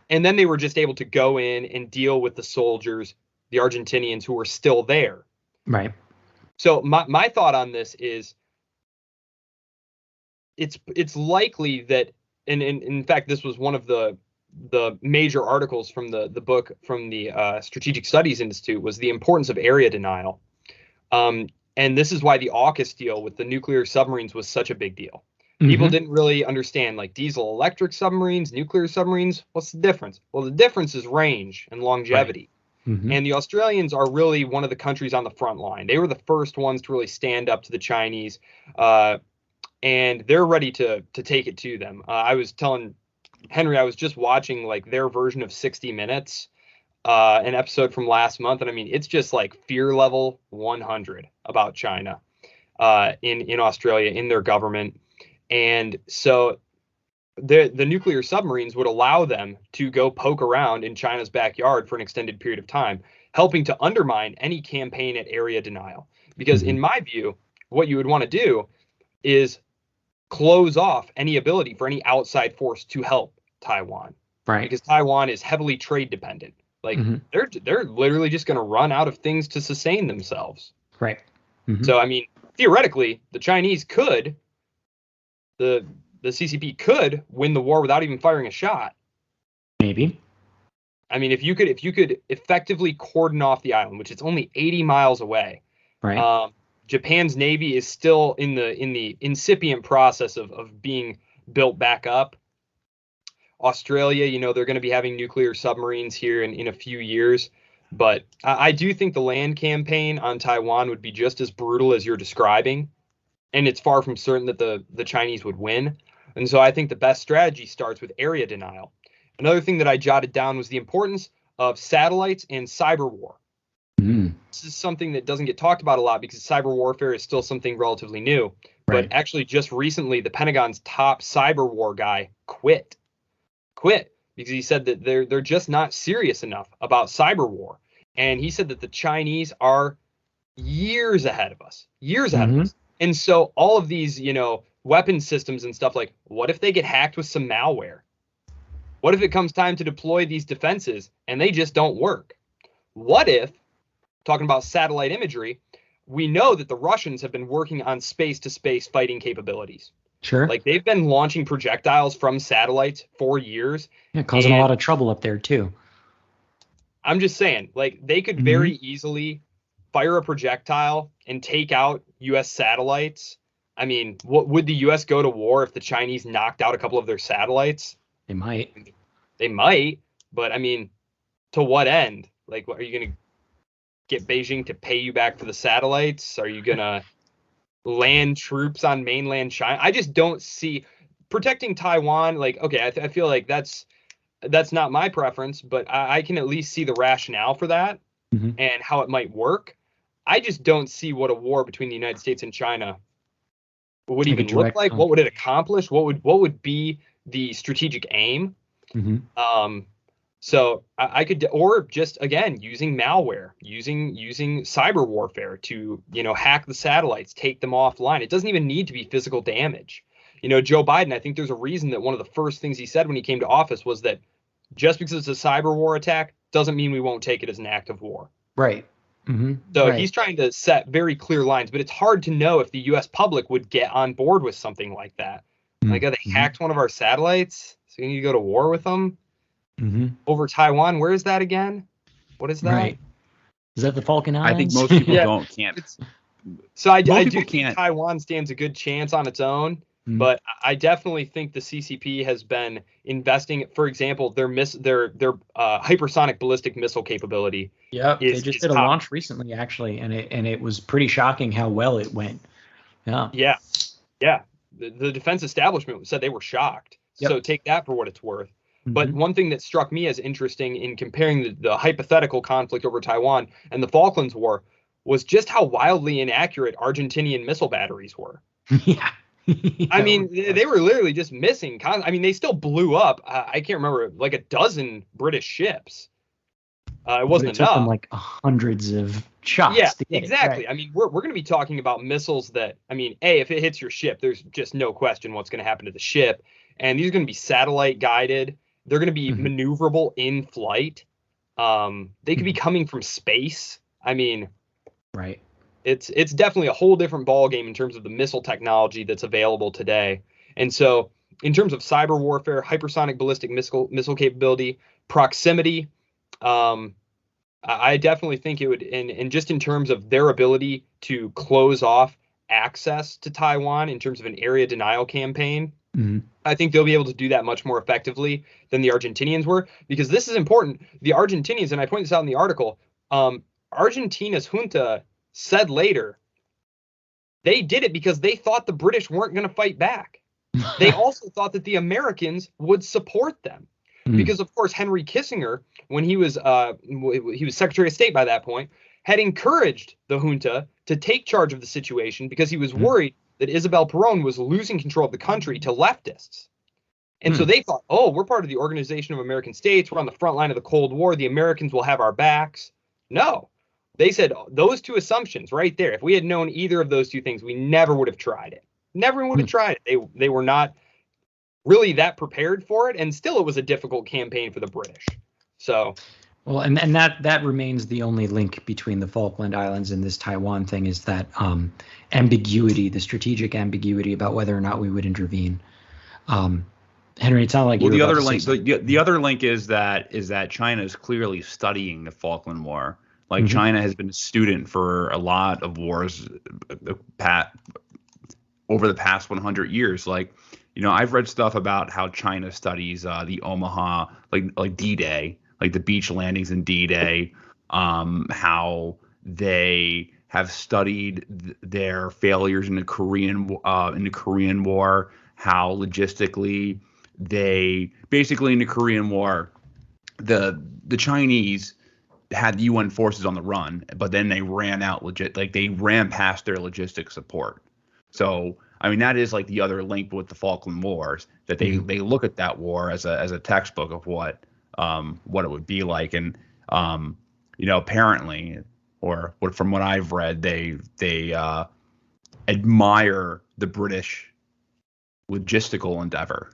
then they were just able to go in and deal with the soldiers, the Argentinians who were still there. Right. So my thought on this is, it's likely that, and in fact, this was one of the major articles from the book from the Strategic Studies Institute, was the importance of area denial. And this is why the AUKUS deal with the nuclear submarines was such a big deal. People didn't really understand, diesel electric submarines, nuclear submarines. What's the difference? Well, the difference is range and longevity. And the Australians are really one of the countries on the front line. They were the first ones to really stand up to the Chinese, and they're ready to take it to them. I was telling Henry, I was just watching their version of 60 Minutes, an episode from last month, and I mean, it's just fear level 100 about China in Australia, in their government. And so the nuclear submarines would allow them to go poke around in China's backyard for an extended period of time, helping to undermine any campaign at area denial. Because in my view, what you would want to do is close off any ability for any outside force to help Taiwan. Right. Because Taiwan is heavily trade dependent. Like they're literally just going to run out of things to sustain themselves. Right. So I mean, theoretically, the Chinese could, the CCP could win the war without even firing a shot. Maybe. I mean, if you could effectively cordon off the island, which it's only 80 miles away. Right. Japan's Navy is still in the incipient process of being built back up. Australia, they're going to be having nuclear submarines here in a few years. But I do think the land campaign on Taiwan would be just as brutal as you're describing. And it's far from certain that the Chinese would win. And so I think the best strategy starts with area denial. Another thing that I jotted down was the importance of satellites and cyber war. This is something that doesn't get talked about a lot because cyber warfare is still something relatively new. Right. But actually, just recently, the Pentagon's top cyber war guy quit because he said that they're just not serious enough about cyber war. And he said that the Chinese are years ahead of us. And so all of these, weapon systems and stuff, like, what if they get hacked with some malware? What if it comes time to deploy these defenses and they just don't work? What if, talking about satellite imagery, we know that the Russians have been working on space-to-space fighting capabilities. Sure. Like, they've been launching projectiles from satellites for years. Yeah, causing a lot of trouble up there, too. I'm just saying, like, they could very easily fire a projectile and take out U.S. satellites. I mean, would the U.S. go to war if the Chinese knocked out a couple of their satellites? They might. But, I mean, to what end? Like, are you going to get Beijing to pay you back for the satellites? Are you going to land troops on mainland China? I just don't see protecting Taiwan. Like, okay, I feel like that's not my preference, but I can at least see the rationale for that and how it might work. I just don't see what a war between the United States and China would even look like. What would it accomplish? What would be the strategic aim? So I could, or just, again, using malware, using cyber warfare to, hack the satellites, take them offline. It doesn't even need to be physical damage. Joe Biden, I think there's a reason that one of the first things he said when he came to office was that just because it's a cyber war attack doesn't mean we won't take it as an act of war. Right. So he's trying to set very clear lines, but it's hard to know if the U.S. public would get on board with something like that. Like, they hacked one of our satellites, so you need to go to war with them over Taiwan. Where is that again? What is that? Right. Is that the Falkland Islands? I think most people can't. So I do think Taiwan stands a good chance on its own. But I definitely think the CCP has been investing. For example, their hypersonic ballistic missile capability. Yeah, they just did a launch recently, actually, and it was pretty shocking how well it went. Yeah. The defense establishment said they were shocked. Yep. So take that for what it's worth. But one thing that struck me as interesting in comparing the hypothetical conflict over Taiwan and the Falklands War was just how wildly inaccurate Argentinian missile batteries were. Yeah. I mean, they were literally just missing. I mean, they still blew up. I can't remember, like a dozen British ships. It wasn't enough. Took them like hundreds of shots. Yeah, exactly. Right. I mean, we're going to be talking about missiles that, I mean, if it hits your ship, there's just no question what's going to happen to the ship. And these are going to be satellite guided. They're going to be maneuverable in flight. They could be coming from space. I mean, right. It's definitely a whole different ballgame in terms of the missile technology that's available today. And so in terms of cyber warfare, hypersonic ballistic missile capability, proximity, I definitely think it would, and just in terms of their ability to close off access to Taiwan in terms of an area denial campaign, I think they'll be able to do that much more effectively than the Argentinians were, because this is important. The Argentinians, and I point this out in the article, Argentina's junta said later they did it because they thought the British weren't going to fight back. They also thought that the Americans would support them. Because, of course, Henry Kissinger, when he was Secretary of State by that point, had encouraged the junta to take charge of the situation because he was worried that Isabel Perón was losing control of the country to leftists. And so they thought, we're part of the Organization of American States. We're on the front line of the Cold War. The Americans will have our backs. No. They said those two assumptions right there. If we had known either of those two things, we never would have tried it. Never would have tried it. They were not really that prepared for it. And still, it was a difficult campaign for the British. So Well, and that remains the only link between the Falkland Islands and this Taiwan thing, is that ambiguity, the strategic ambiguity about whether or not we would intervene. Henry, it's not like the other link. The other link is that China is clearly studying the Falkland War. Like China has been a student for a lot of wars over the past 100 years. Like, I've read stuff about how China studies the Omaha, like D-Day, like the beach landings in D-Day, how they have studied their failures in the Korean War, how logistically they basically in the Korean War, the Chinese had the UN forces on the run, but then they ran past their logistic support. So, I mean, that is like the other link with the Falkland Wars, that they look at that war as a textbook of what it would be like. And, apparently, or from what I've read, they admire the British logistical endeavor.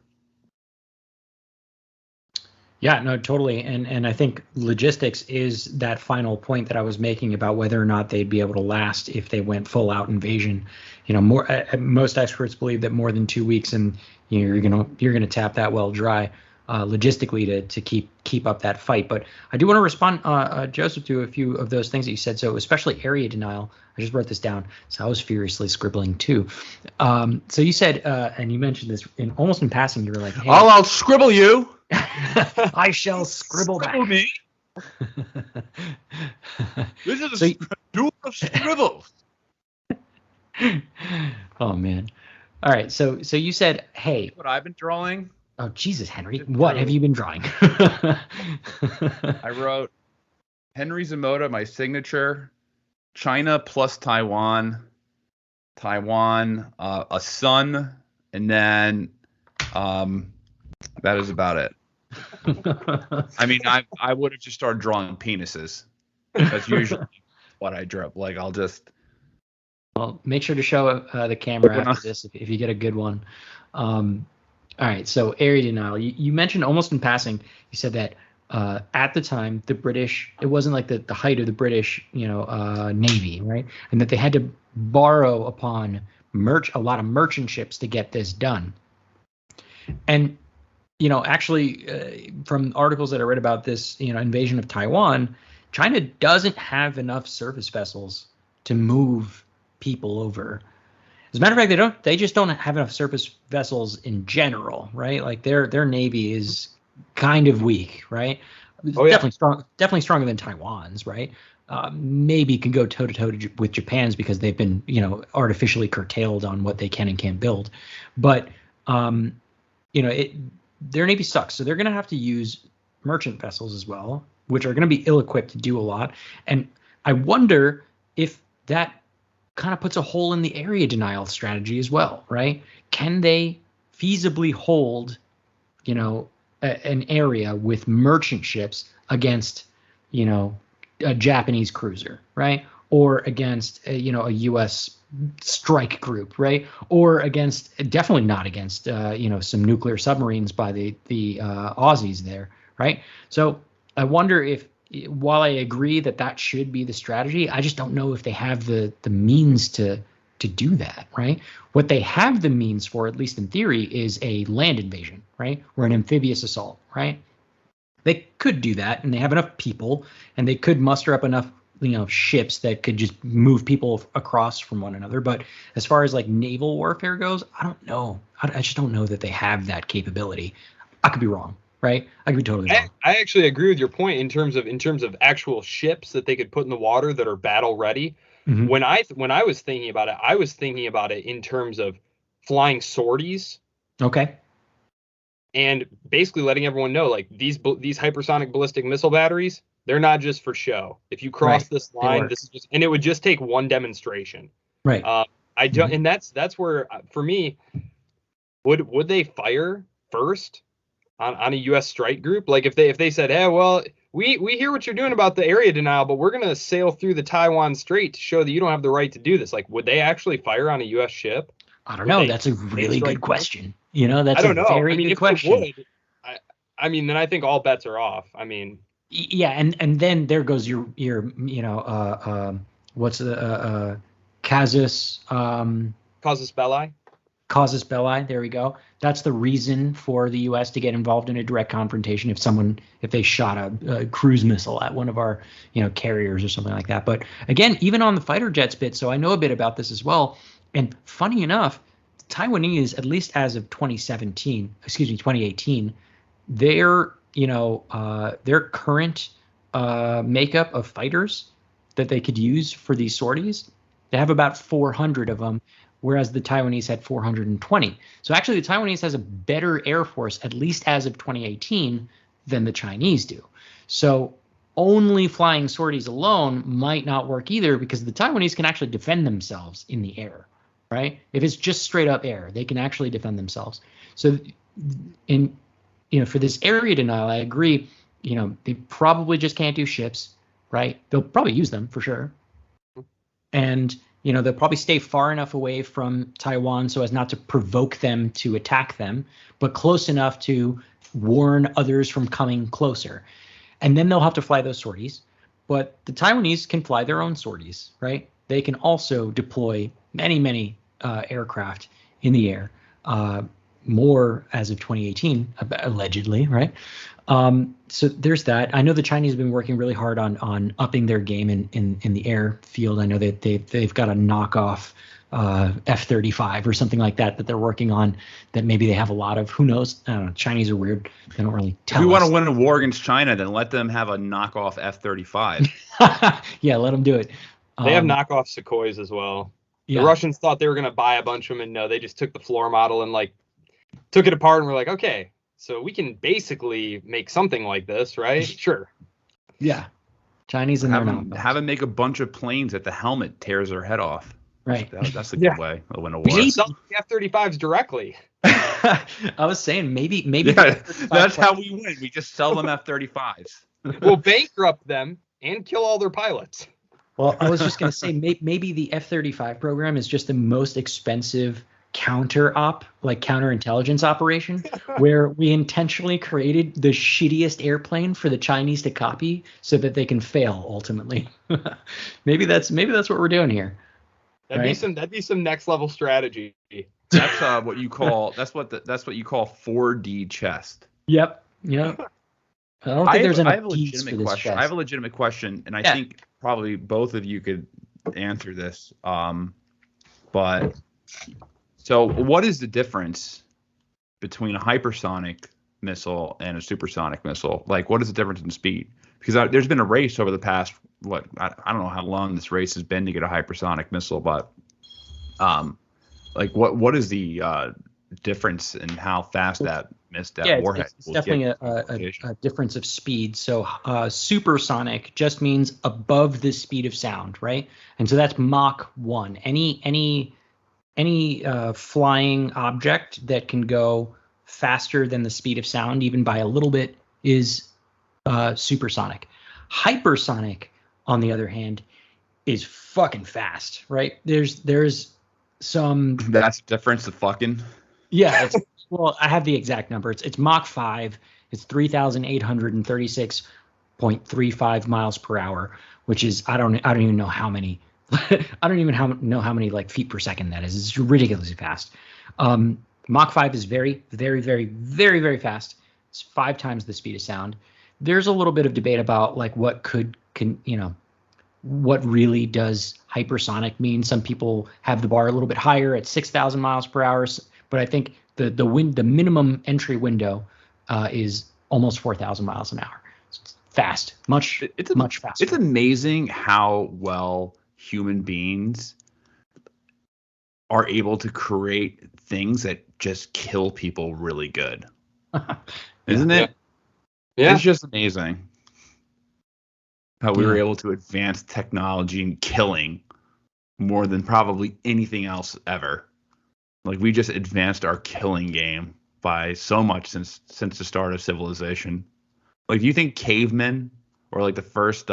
Yeah, no, totally. And I think logistics is that final point that I was making about whether or not they'd be able to last if they went full out invasion. Most experts believe that more than 2 weeks and you're gonna tap that well dry logistically to keep up that fight. But I do want to respond, Joseph, to a few of those things that you said. So especially area denial. I just wrote this down, so I was furiously scribbling too. So you said, and you mentioned this almost in passing. You were like, "Hey, I'll scribble you." I shall scribble back. Me. This is a duel of scribbles. Oh man! All right, so you said, "Hey." What I've been drawing. Oh Jesus, Henry! What have you been drawing? I wrote Henry Zamota, my signature. China plus Taiwan. A sun, and then that is about it. I mean, I would have just started drawing penises. That's usually what I draw. Like, I'll just. Well, make sure to show the camera after this if you get a good one. All right, so area denial. You mentioned almost in passing. You said that at the time the British, it wasn't like the height of the British, Navy, right? And that they had to borrow upon a lot of merchant ships to get this done. And actually, from articles that I read about this, invasion of Taiwan, China doesn't have enough surface vessels to move people over. As a matter of fact, they just don't have enough surface vessels in general, right? Like their navy is kind of weak, right? Definitely stronger than Taiwan's, right? Maybe can go toe to toe with Japan's because they've been, artificially curtailed on what they can and can't build. But their navy sucks, so they're going to have to use merchant vessels as well, which are going to be ill-equipped to do a lot. And I wonder if that kind of puts a hole in the area denial strategy as well, right? Can they feasibly hold, an area with merchant ships against, a Japanese cruiser, right? Or against, a U.S. strike group, right? Or definitely not against, some nuclear submarines by the Aussies there, right? So I wonder if, while I agree that should be the strategy, I just don't know if they have the means to do that, right? What they have the means for, at least in theory, is a land invasion, right? Or an amphibious assault, right? They could do that, and they have enough people, and they could muster up enough, ships that could just move people across from one another. But as far as like naval warfare goes, I don't know. I just don't know that they have that capability. I could be wrong. Right, I could be totally wrong. I actually agree with your point in terms of actual ships that they could put in the water that are battle ready. Mm-hmm. When I was thinking about it, I was thinking about it in terms of flying sorties. Okay. And basically letting everyone know, like, these hypersonic ballistic missile batteries, they're not just for show. If you cross this line, this is and it would just take one demonstration. Right. I don't, and that's where, for me, would they fire first on a U.S. strike group? Like if they said, hey, well, we hear what you're doing about the area denial, but we're going to sail through the Taiwan Strait to show that you don't have the right to do this. Like, would they actually fire on a U.S. ship? I don't know. That's a really good question. That's a very good question. I mean, then I think all bets are off. I mean, Yeah, and then there goes your what's the casus Casus belli. Casus belli. There we go. That's the reason for the U.S. to get involved in a direct confrontation if they shot a cruise missile at one of our carriers or something like that. But again, even on the fighter jets bit, so I know a bit about this as well. And funny enough, the Taiwanese, at least as of 2018, their current makeup of fighters that they could use for these sorties, they have about 400 of them, whereas the Taiwanese had 420. So actually, the Taiwanese has a better air force, at least as of 2018, than the Chinese do. So only flying sorties alone might not work either, because the Taiwanese can actually defend themselves in the air, right? If it's just straight up air, they can actually defend themselves. So for this area denial, I agree. They probably just can't do ships, right? They'll probably use them for sure. And they'll probably stay far enough away from Taiwan so as not to provoke them to attack them, but close enough to warn others from coming closer. And then they'll have to fly those sorties. But the Taiwanese can fly their own sorties, right? They can also deploy many, many aircraft in the air, more as of 2018, allegedly, right? So there's that. I know the Chinese have been working really hard on upping their game in the air field. I know that they've got a knockoff F-35 or something like that they're working on, that maybe they have a lot of. Who knows? I don't know. Chinese are weird. They don't really tell us. If we want to win a war against China, then let them have a knockoff F-35. Yeah, let them do it. They have knockoff Sukhois as well. Yeah. The Russians thought they were going to buy a bunch of them, and no, they just took the floor model and took it apart and were like, okay, so we can basically make something like this, right? Sure. Yeah. Chinese and have them make a bunch of planes that the helmet tears their head off. Right. That's a good way to win a war. We sell the F-35s directly. I was saying maybe. Yeah, that's how we win. We just sell them F-35s. We'll bankrupt them and kill all their pilots. Well, I was just going to say maybe the F-35 program is just the most expensive counterintelligence operation, where we intentionally created the shittiest airplane for the Chinese to copy so that they can fail ultimately. maybe that's what we're doing here. That'd be some next level strategy. That's what you call 4D chess. Yep. I don't think there's enough Ds for this question. I have a legitimate question, and I think probably both of you could answer this. But so what is the difference between a hypersonic missile and a supersonic missile? Like, what is the difference in speed? Because there's been a race over the past, I don't know how long this race has been to get a hypersonic missile, but what is the difference in how fast that warhead it's definitely a difference of speed. So supersonic just means above the speed of sound, right? And so that's Mach 1. Any flying object that can go faster than the speed of sound, even by a little bit, is supersonic. Hypersonic, on the other hand, is fucking fast, right? There's some. That's the difference of fucking. Yeah. Well, I have the exact number. It's Mach 5. It's 3,836.35 miles per hour, which is I don't even know how many. I don't even know how many feet per second that is. It's ridiculously fast. Mach 5 is very, very, very, very, very fast. It's 5 times the speed of sound. There's a little bit of debate about what what really does hypersonic mean. Some people have the bar a little bit higher at 6,000 miles per hour, but I think the minimum entry window is almost 4,000 miles an hour. So it's fast, much faster. It's amazing how well human beings are able to create things that just kill people really good. Isn't it? Yeah. It's just amazing how we were able to advance technology and killing more than probably anything else ever. We just advanced our killing game by so much since the start of civilization. Do you think cavemen or the first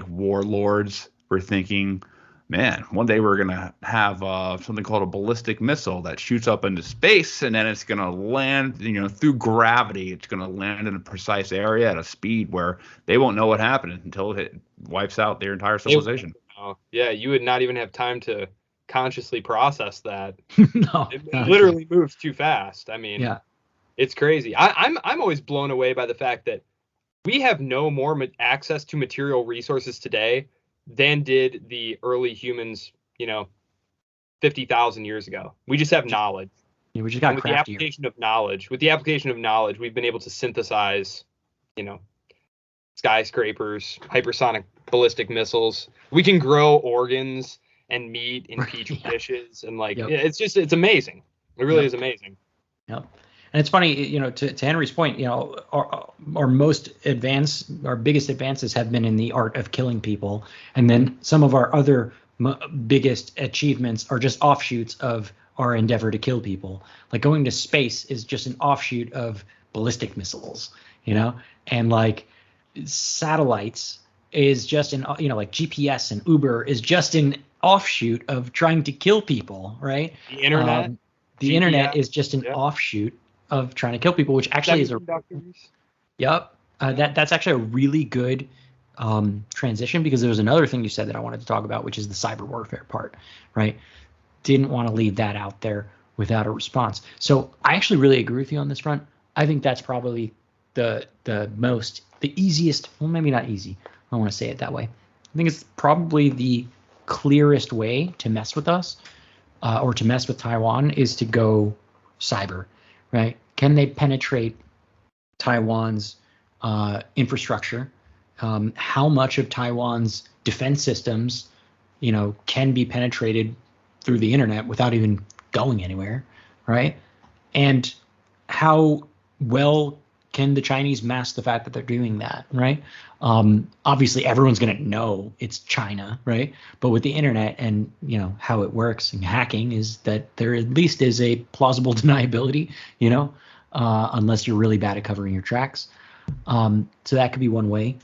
warlords were thinking, man, one day we're gonna have something called a ballistic missile that shoots up into space, and then it's gonna land, through gravity. It's gonna land in a precise area at a speed where they won't know what happened until it wipes out their entire civilization. Yeah, you would not even have time to consciously process that. No, it literally moves too fast. I mean, yeah, it's crazy. I'm always blown away by the fact that we have no more access to material resources today than did the early humans, 50,000 years ago. We just have knowledge. Yeah, we just got with craftier. With the application of knowledge, we've been able to synthesize, skyscrapers, hypersonic ballistic missiles. We can grow organs and meat in petri dishes, and it's amazing. It really is amazing. Yep. And it's funny, to Henry's point, our biggest advances have been in the art of killing people. And then some of our other biggest achievements are just offshoots of our endeavor to kill people. Like going to space is just an offshoot of ballistic missiles, and like satellites is just like GPS and Uber is just an offshoot of trying to kill people, right? The internet. The internet is just an offshoot of trying to kill people, which actually is that's actually a really good transition, because there was another thing you said that I wanted to talk about, which is the cyber warfare part, right? Didn't want to leave that out there without a response. So I actually really agree with you on this front. I think that's probably the easiest, well, maybe not easy, I don't want to say it that way. I think it's probably the clearest way to mess with us, or to mess with Taiwan, is to go cyber, right? Can they penetrate Taiwan's infrastructure? How much of Taiwan's defense systems, can be penetrated through the internet without even going anywhere, right? And how well can the Chinese mask the fact that they're doing that, right? Obviously, everyone's going to know it's China, right? But with the internet and how it works and hacking, is that there at least is a plausible deniability, unless you're really bad at covering your tracks. So that could be one way.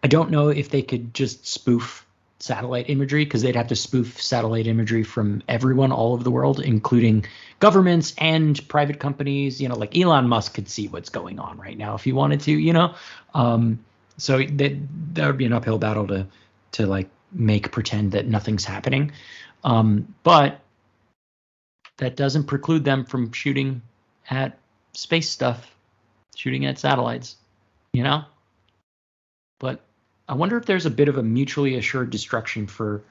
I don't know if they could just spoof satellite imagery, because they'd have to spoof satellite imagery from everyone all over the world, including governments and private companies. Like Elon Musk could see what's going on right now if he wanted to. So that would be an uphill battle to like make pretend that nothing's happening. But that doesn't preclude them from shooting at space stuff, shooting at satellites, But I wonder if there's a bit of a mutually assured destruction for,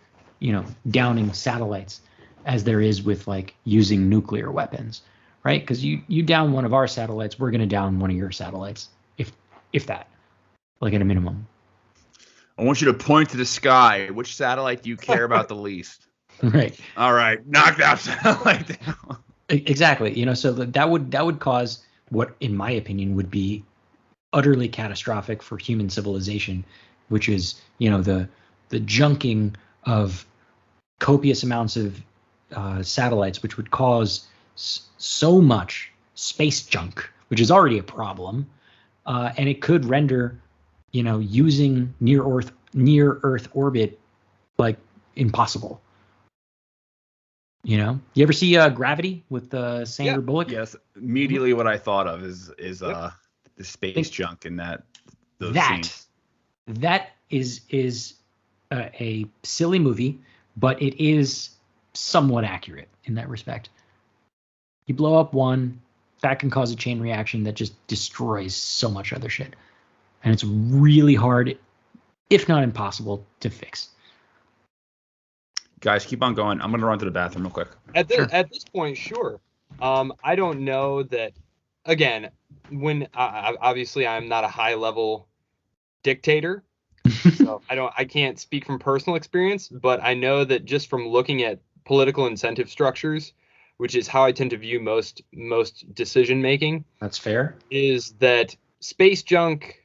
downing satellites, as there is with like using nuclear weapons, right? Because you down one of our satellites, we're going to down one of your satellites, if that, like at a minimum. I want you to point to the sky. Which satellite do you care about the least? Right. All right, knock that satellite down. Exactly. So that would cause what, in my opinion, would be utterly catastrophic for human civilization, which is, the junking of copious amounts of satellites, which would cause so much space junk, which is already a problem, and it could render, using near Earth orbit like impossible. You ever see Gravity with Sandra Bullock? Yes, immediately what I thought of is the space junk in those scenes. That is a silly movie, but it is somewhat accurate in that respect. You blow up one, that can cause a chain reaction that just destroys so much other shit. And it's really hard, if not impossible, to fix. Guys, keep on going. I'm going to run to the bathroom real quick. At this point, sure. I don't know that, again, when obviously I'm not a high level dictator, so I can't speak from personal experience, but I know that just from looking at political incentive structures, which is how I tend to view most decision making. That's fair. Is that space junk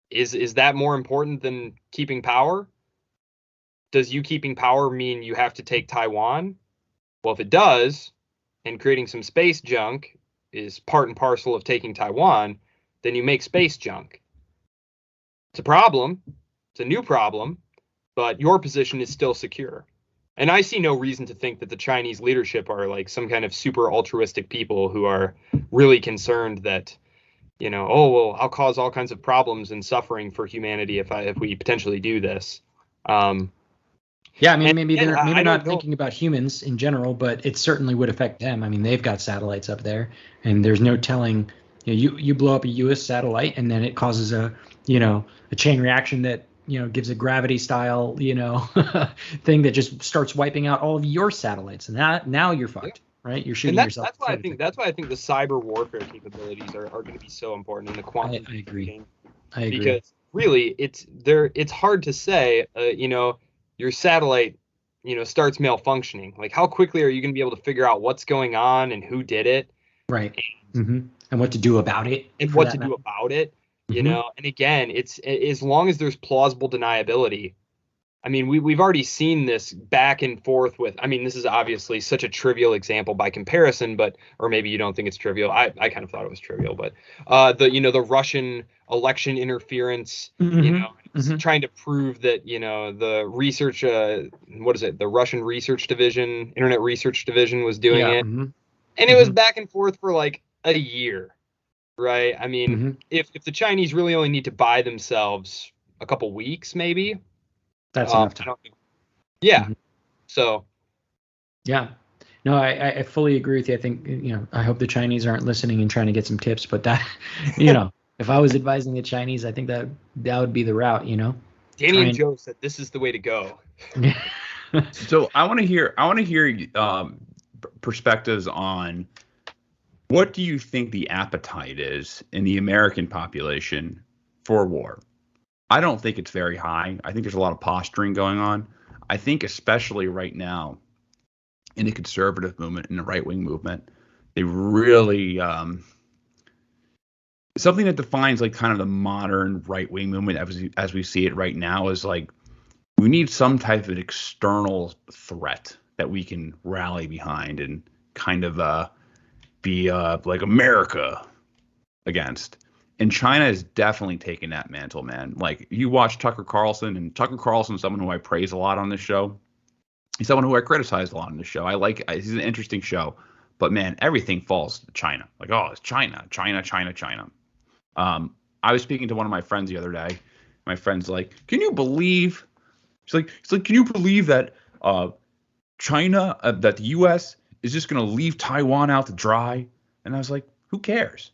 is that more important than keeping power? Does you keeping power mean you have to take Taiwan? Well, if it does, and creating some space junk is part and parcel of taking Taiwan, then you make space junk. It's a problem. It's a new problem. but your position is still secure. And I see no reason to think that the Chinese leadership are like some kind of super altruistic people who are really concerned that, oh, well, I'll cause all kinds of problems and suffering for humanity if we potentially do this. Yeah, I mean, maybe they're not thinking about humans in general, but it certainly would affect them. I mean, they've got satellites up there, and there's no telling. You blow up a U.S. satellite, and then it causes a chain reaction that gives a gravity style thing that just starts wiping out all of your satellites, and now you're fucked, right? You're shooting yourself. That's why I think the cyber warfare capabilities are going to be so important in the quantum. I agree. Because really, it's hard to say. Your satellite, starts malfunctioning. Like, how quickly are you going to be able to figure out what's going on and who did it? Right. And what to do about it. And what to do about it, And again, it's as long as there's plausible deniability. I mean, we've already seen this back and forth with. I mean, this is obviously such a trivial example by comparison, or maybe you don't think it's trivial. I kind of thought it was trivial, but the Russian election interference, trying to prove that the research, the Russian research division, Internet Research Division was doing it, and it was back and forth for like a year, right? I mean, if the Chinese really only need to buy themselves a couple weeks, maybe. That's enough time. Yeah. So. Yeah. No, I fully agree with you. I think, I hope the Chinese aren't listening and trying to get some tips, but that, if I was advising the Chinese, I think that would be the route, Danny and Joe said this is the way to go. So I want to hear perspectives on what do you think the appetite is in the American population for war? I don't think it's very high. I think there's a lot of posturing going on. I think especially right now in the conservative movement, in the right-wing movement, they really something that defines like kind of the modern right-wing movement as we see it right now is like we need some type of external threat that we can rally behind and kind of be like America against. And China is definitely taking that mantle, man. Like, you watch Tucker Carlson, and Tucker Carlson is someone who I praise a lot on this show. He's someone who I criticize a lot on this show. He's an interesting show. But, man, everything falls to China. Like, oh, it's China. I was speaking to one of my friends the other day. My friend's like, can you believe? He's like, can you believe that China, that the U.S. is just going to leave Taiwan out to dry? And I was like, who cares?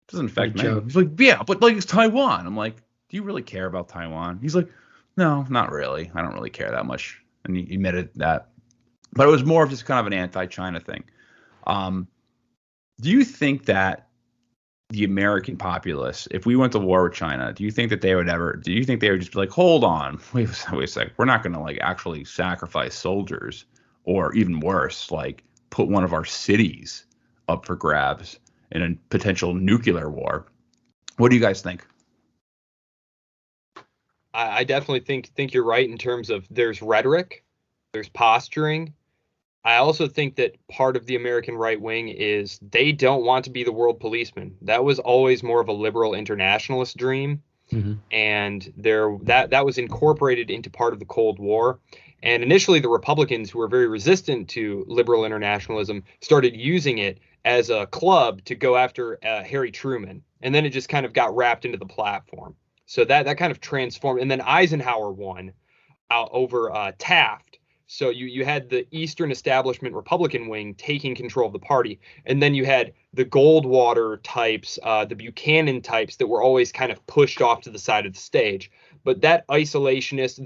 Doesn't affect me. He's like, yeah, but like it's Taiwan. I'm like, do you really care about Taiwan? He's like, no, not really. I don't really care that much. And he admitted that. But it was more of just kind of an anti-China thing. Do you think that the American populace, if we went to war with China, do you think they would just be like, hold on, wait a sec, we're not going to like actually sacrifice soldiers, or even worse, like put one of our cities up for grabs in a potential nuclear war? What do you guys think? I definitely think you're right in terms of there's rhetoric, there's posturing. I also think that part of the American right wing is they don't want to be the world policeman. That was always more of a liberal internationalist dream. And that was incorporated into part of the Cold War. And initially, the Republicans, who were very resistant to liberal internationalism, started using it as a club to go after Harry Truman. And then it just kind of got wrapped into the platform. So that kind of transformed. And then Eisenhower won over Taft. So you had the Eastern establishment Republican wing taking control of the party. And then you had the Goldwater types, the Buchanan types that were always kind of pushed off to the side of the stage. But that isolationist,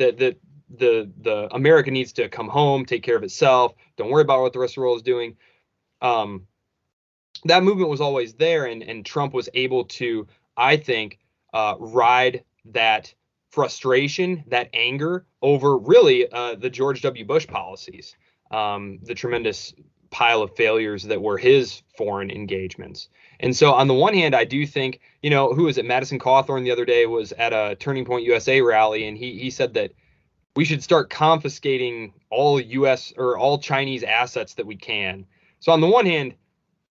the America needs to come home, take care of itself, don't worry about what the rest of the world is doing. That movement was always there, and Trump was able to, I think, ride that frustration, that anger over really the George W. Bush policies, the tremendous pile of failures that were his foreign engagements. And so on the one hand, I do think, who was it? Madison Cawthorn the other day was at a Turning Point USA rally, and he said that we should start confiscating all U.S. or all Chinese assets that we can. So on the one hand,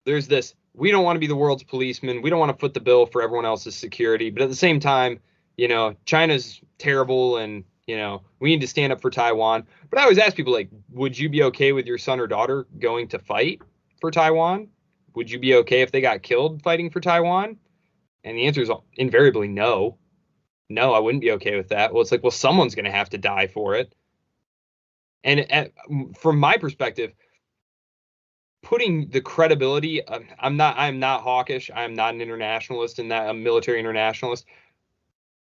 there's this, we don't want to be the world's policeman. We don't want to foot the bill for everyone else's security. But at the same time, China's terrible, and we need to stand up for Taiwan. But I always ask people, like, would you be okay with your son or daughter going to fight for Taiwan? Would you be okay if they got killed fighting for Taiwan? And the answer is invariably no. No, I wouldn't be okay with that. Well, it's like, well, someone's going to have to die for it. And from my perspective, putting the credibility, I'm not hawkish. I'm not an internationalist in that, a military internationalist.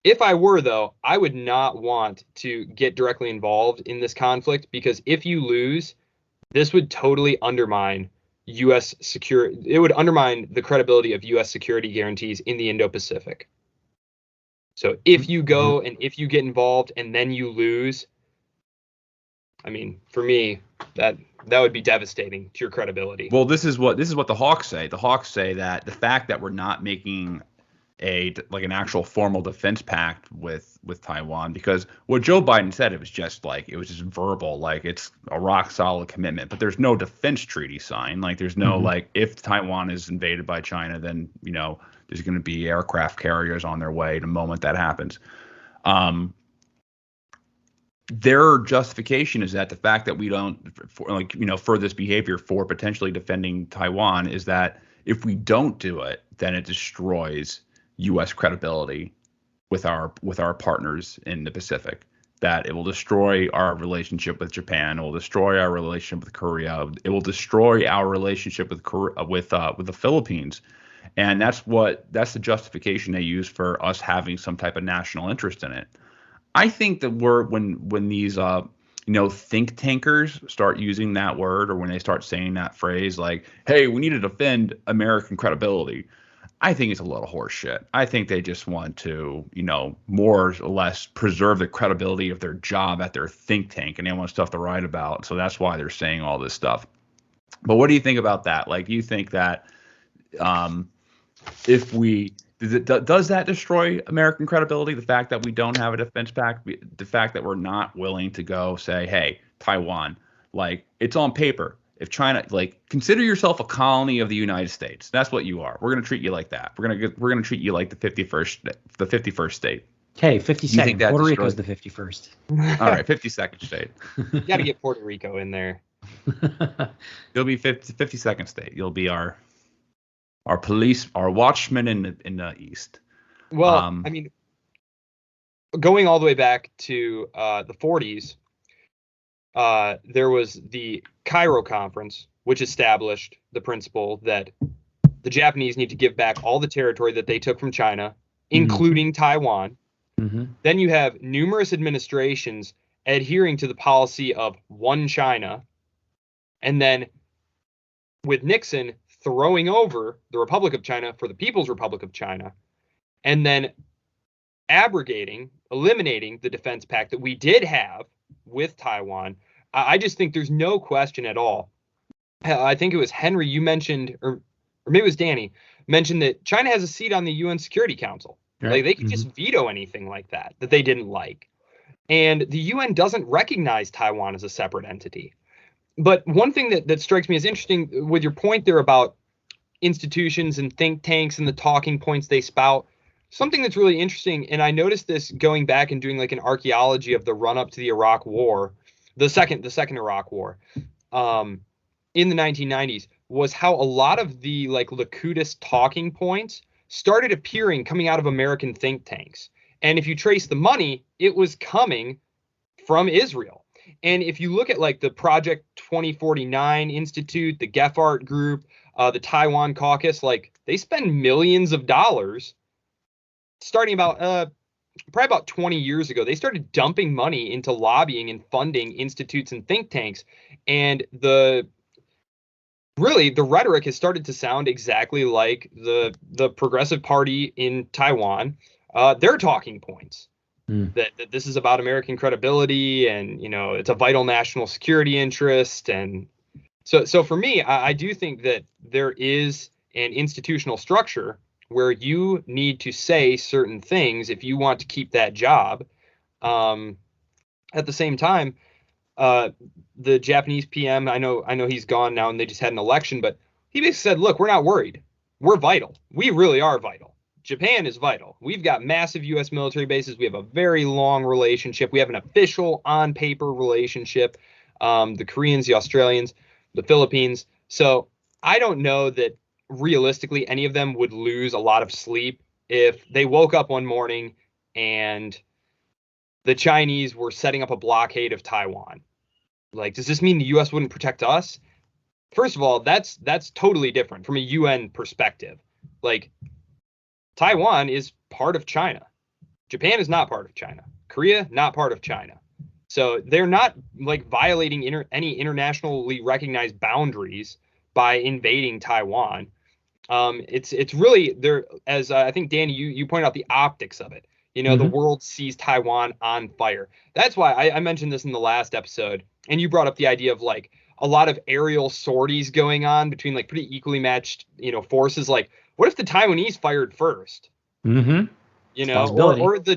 If I were, though, I would not want to get directly involved in this conflict, because if you lose, this would totally undermine U.S. security. It would undermine the credibility of U.S. security guarantees in the Indo-Pacific. So if you go and if you get involved and then you lose, I mean, for me, that would be devastating to your credibility. Well, this is what the Hawks say. The Hawks say that the fact that we're not making an actual formal defense pact with Taiwan, because what Joe Biden said, it was just verbal, like it's a rock solid commitment, but there's no defense treaty signed. Like there's no like, if Taiwan is invaded by China, then there's going to be aircraft carriers on their way the moment that happens. Their justification is that the fact that we don't, for this behavior, for potentially defending Taiwan, is that if we don't do it, then it destroys U.S. credibility with our partners in the Pacific. That it will destroy our relationship with Japan. It will destroy our relationship with Korea. It will destroy our relationship with the Philippines. And that's the justification they use for us having some type of national interest in it. I think that when these think tankers start using that word, or when they start saying that phrase, like, hey, we need to defend American credibility, I think it's a little horse shit. I think they just want to, more or less preserve the credibility of their job at their think tank, and they want stuff to write about. So that's why they're saying all this stuff. But what do you think about that? Like, do you think that does that destroy American credibility? The fact that we don't have a defense pact, the fact that we're not willing to go say, hey, Taiwan, like, it's on paper. If China, like, consider yourself a colony of the United States. That's what you are. We're going to treat you like that. We're going to treat you like the 51st state. Hey, 52nd. Puerto Rico is the 51st. All right, 52nd state. You got to get Puerto Rico in there. You'll be 52nd state. You'll be our police, our watchmen in the east. Well, I mean, going all the way back to the 40s, there was the Cairo Conference, which established the principle that the Japanese need to give back all the territory that they took from China, including Taiwan. Then you have numerous administrations adhering to the policy of one China, and then with Nixon throwing over the Republic of China for the People's Republic of China, and then eliminating the defense pact that we did have with Taiwan. I just think there's no question at all. I think it was Henry, you mentioned, or maybe it was Danny, mentioned that China has a seat on the UN Security Council. Right. Like, they could just veto anything like that they didn't like. And the UN doesn't recognize Taiwan as a separate entity. But one thing that strikes me as interesting with your point there about institutions and think tanks and the talking points they spout, something that's really interesting, and I noticed this going back and doing like an archaeology of the run up to the Iraq War, the second Iraq War, in the 1990s, was how a lot of the like Likudist talking points started appearing coming out of American think tanks. And if you trace the money, it was coming from Israel. And if you look at like the Project 2049 Institute, the Geffart Group, the Taiwan Caucus, like, they spend millions of dollars starting probably about 20 years ago. They started dumping money into lobbying and funding institutes and think tanks. And the rhetoric has started to sound exactly like the Progressive Party in Taiwan, their talking points. That this is about American credibility, and it's a vital national security interest. And so for me, I do think that there is an institutional structure where you need to say certain things if you want to keep that job. At the same time, the Japanese PM, I know he's gone now and they just had an election, but he basically said, look, we're not worried. We're vital. We really are vital. Japan is vital. We've got massive U.S. military bases. We have a very long relationship. We have an official on-paper relationship. The Koreans, the Australians, the Philippines. So I don't know that realistically any of them would lose a lot of sleep if they woke up one morning and the Chinese were setting up a blockade of Taiwan. Like, does this mean the U.S. wouldn't protect us? First of all, that's totally different from a UN perspective. Like, Taiwan is part of China. Japan is not part of China. Korea, not part of China. So they're not like violating any internationally recognized boundaries by invading Taiwan. It's really there, as I think Danny, you point out the optics of it. You know, the world sees Taiwan on fire. That's why I mentioned this in the last episode, and you brought up the idea of like a lot of aerial sorties going on between like pretty equally matched, forces. Like, what if the Taiwanese fired first? You know,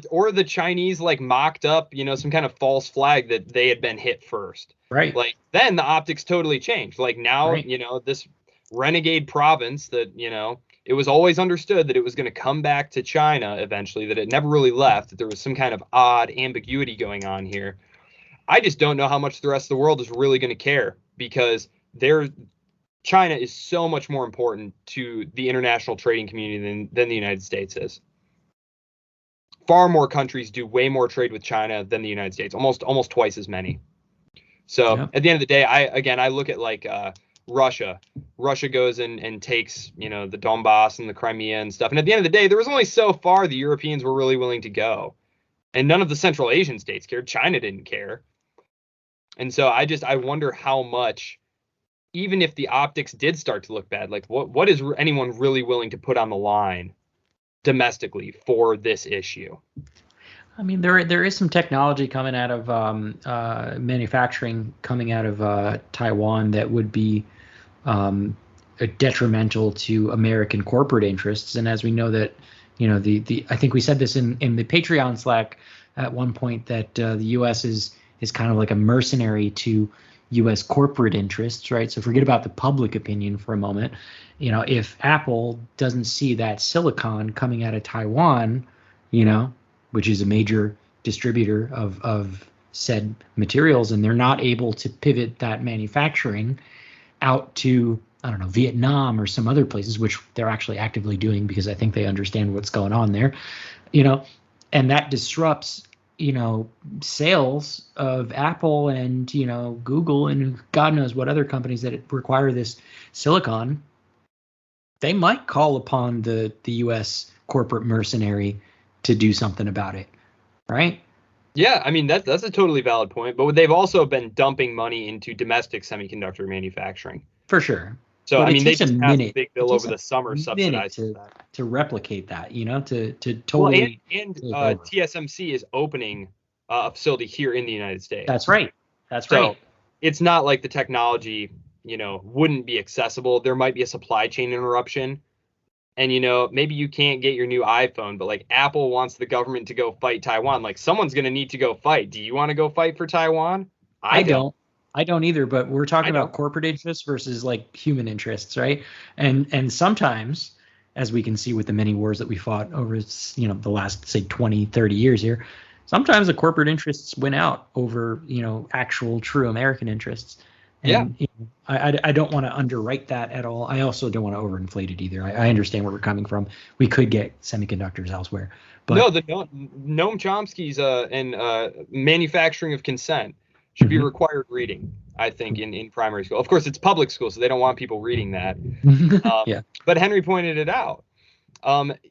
or the Chinese like mocked up, some kind of false flag that they had been hit first. Right. Like, then the optics totally changed. Like now, right. This renegade province that, it was always understood that it was going to come back to China eventually, that it never really left, that there was some kind of odd ambiguity going on here. I just don't know how much the rest of the world is really going to care, because China is so much more important to the international trading community than the United States is. Far more countries do way more trade with China than the United States, almost twice as many. So At the end of the day, I look at like Russia. Russia goes and takes, the Donbass and the Crimea and stuff. And at the end of the day, there was only so far the Europeans were really willing to go. And none of the Central Asian states cared. China didn't care. And so I wonder how much, even if the optics did start to look bad, like what is anyone really willing to put on the line domestically for this issue? I mean, there is some technology coming out of manufacturing coming out of Taiwan that would be detrimental to American corporate interests. And as we know that, I think we said this in the Patreon Slack at one point, that the U.S. is kind of like a mercenary to U.S. corporate interests, right? So forget about the public opinion for a moment. If Apple doesn't see that silicon coming out of Taiwan, which is a major distributor of said materials, and they're not able to pivot that manufacturing out to, I don't know, Vietnam or some other places, which they're actually actively doing because I think they understand what's going on there, and that disrupts, sales of Apple and, Google and God knows what other companies that require this silicon. They might call upon the U.S. corporate mercenary to do something about it, right? Yeah, I mean, that's a totally valid point, but they've also been dumping money into domestic semiconductor manufacturing. For sure. So, I mean, they just passed a big bill over the summer subsidizing that. To replicate that, to totally. Well, and TSMC is opening a facility here in the United States. That's right. So it's not like the technology, wouldn't be accessible. There might be a supply chain interruption. And, maybe you can't get your new iPhone, but like Apple wants the government to go fight Taiwan. Like, someone's going to need to go fight. Do you want to go fight for Taiwan? I don't. I don't either, but we're talking about corporate interests versus like human interests, right? And sometimes, as we can see with the many wars that we fought over, the last, say, 20, 30 years here, sometimes the corporate interests win out over, actual true American interests. And, I don't want to underwrite that at all. I also don't want to overinflate it either. I understand where we're coming from. We could get semiconductors elsewhere. But no, the Noam Chomsky's and manufacturing of consent should be required reading, I think, in primary school. Of course, it's public school, so they don't want people reading that. But Henry pointed it out.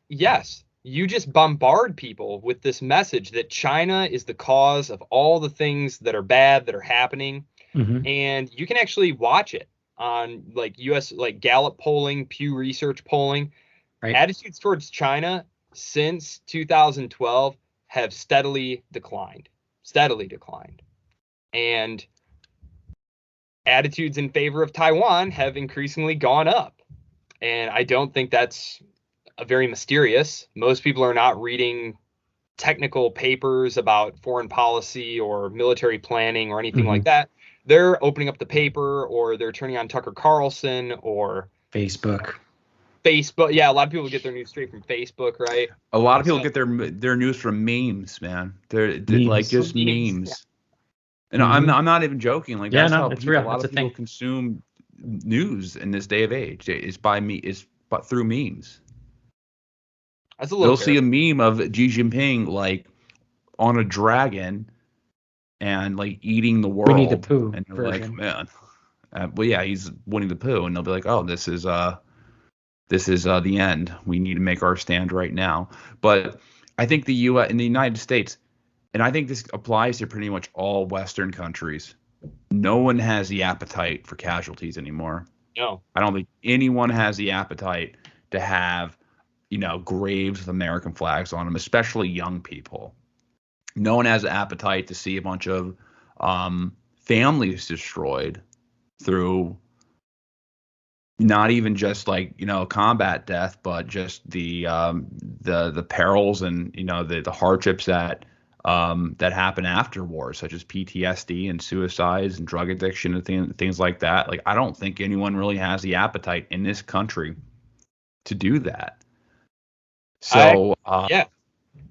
Yes, you just bombard people with this message that China is the cause of all the things that are bad that are happening. And you can actually watch it on like U.S. like Gallup polling, Pew Research polling. Right. Attitudes towards China since 2012 have steadily declined. And attitudes in favor of Taiwan have increasingly gone up. And I don't think that's very mysterious. Most people are not reading technical papers about foreign policy or military planning or anything like that. They're opening up the paper, or they're turning on Tucker Carlson or Facebook. Facebook. Yeah, a lot of people get their news straight from Facebook, right? A lot of people get their news from memes, man. They're like just memes. And I'm not even joking. Like that's how a lot of people consume news in this day of age. But through memes. That's a little. They'll see a meme of Xi Jinping like on a dragon and like eating the world. Winnie the Pooh. And they're like, man. Well, yeah, he's Winnie the Pooh, and they'll be like, oh, this is the end. We need to make our stand right now. But I think the U.S. in the United States, and I think this applies to pretty much all Western countries, no one has the appetite for casualties anymore. No. I don't think anyone has the appetite to have, graves with American flags on them, especially young people. No one has the appetite to see a bunch of families destroyed through not even just like combat death, but just the perils and the hardships that happen after war, such as PTSD and suicides and drug addiction and things like that. Like I don't think anyone really has the appetite in this country to do that. So yeah.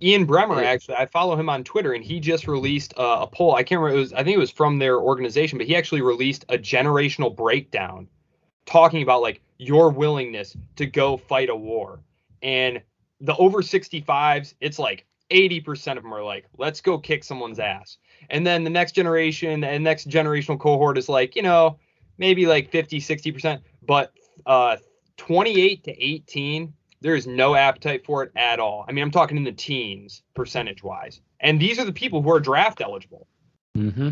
Ian Bremmer, actually, I follow him on Twitter, and he just released a poll. I can't remember. I think it was from their organization, but he actually released a generational breakdown talking about like your willingness to go fight a war. And the over 65s, it's like 80% of them are like, let's go kick someone's ass. And then the next generation and next generational cohort is like, maybe like 50, 60%. But 28 to 18, there is no appetite for it at all. I mean, I'm talking in the teens percentage wise. And these are the people who are draft eligible. Mm-hmm.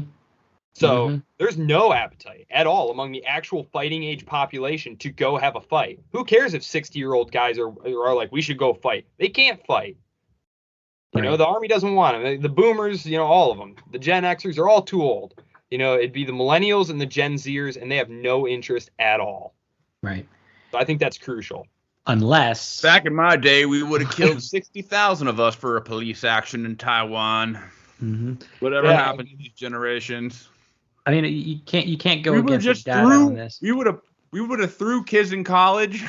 So there's no appetite at all among the actual fighting age population to go have a fight. Who cares if 60-year-old guys are like, we should go fight? They can't fight. Right. The Army doesn't want them. The boomers, all of them. The Gen Xers are all too old. It'd be the millennials and the Gen Zers, and they have no interest at all. Right. So I think that's crucial. Unless back in my day, we would have killed 60,000 of us for a police action in Taiwan. Mm-hmm. Whatever happened to these generations. I mean, you can't go against the data on this. We would have threw kids in college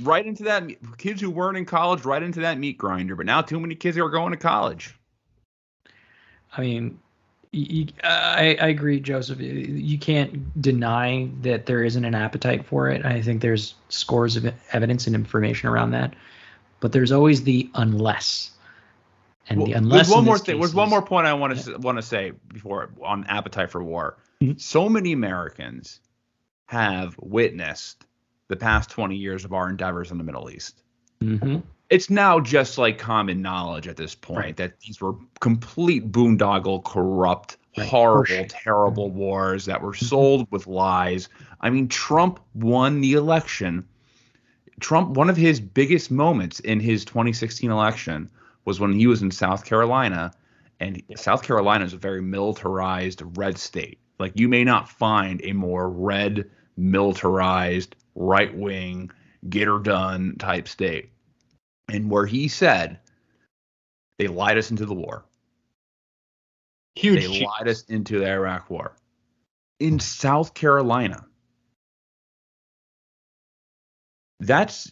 right into that, kids who weren't in college right into that meat grinder. But now too many kids are going to college. I mean, I agree, Joseph. You can't deny that there isn't an appetite for it. I think there's scores of evidence and information around that. But there's always the unless. And the unless. There's one more point I want to say before on appetite for war. Mm-hmm. So many Americans have witnessed the past 20 years of our endeavors in the Middle East. Mm-hmm. It's now just like common knowledge at this point that these were complete boondoggle, corrupt, horrible, terrible wars that were sold with lies. I mean, Trump won the election. One of his biggest moments in his 2016 election was when he was in South Carolina, and South Carolina is a very militarized red state. Like you may not find a more red, militarized, right-wing, get-her-done type state. And where he said, they lied us into the war. They lied us into the Iraq war. In South Carolina. That's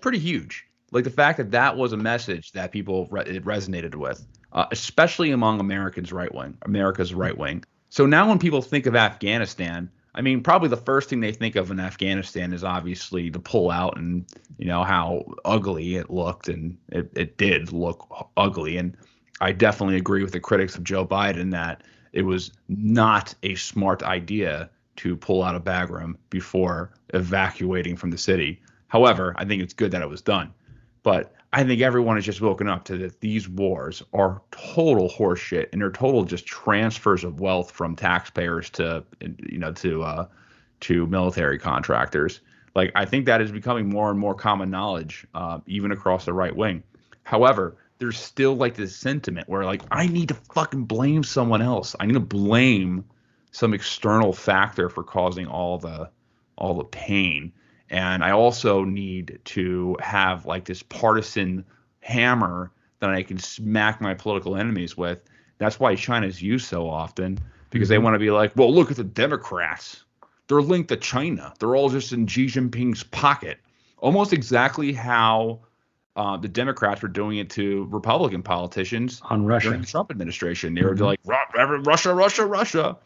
pretty huge. Like the fact that was a message that people it resonated with, especially among America's right wing. So now when people think of Afghanistan, I mean, probably the first thing they think of in Afghanistan is obviously the pullout and, how ugly it looked. And it did look ugly. And I definitely agree with the critics of Joe Biden that it was not a smart idea to pull out of Bagram before evacuating from the city. However, I think it's good that it was done. But I think everyone has just woken up to that these wars are total horseshit, and they're total just transfers of wealth from taxpayers to military contractors. Like I think that is becoming more and more common knowledge, even across the right wing. However, there's still like this sentiment where like I need to fucking blame someone else. I need to blame some external factor for causing all the pain. And I also need to have like this partisan hammer that I can smack my political enemies with. That's why China's used so often, because they want to be like, well, look at the Democrats. They're linked to China. They're all just in Xi Jinping's pocket. almost exactly how the Democrats were doing it to Republican politicians on Russia during the Trump administration. They were like, Russia, Russia, Russia.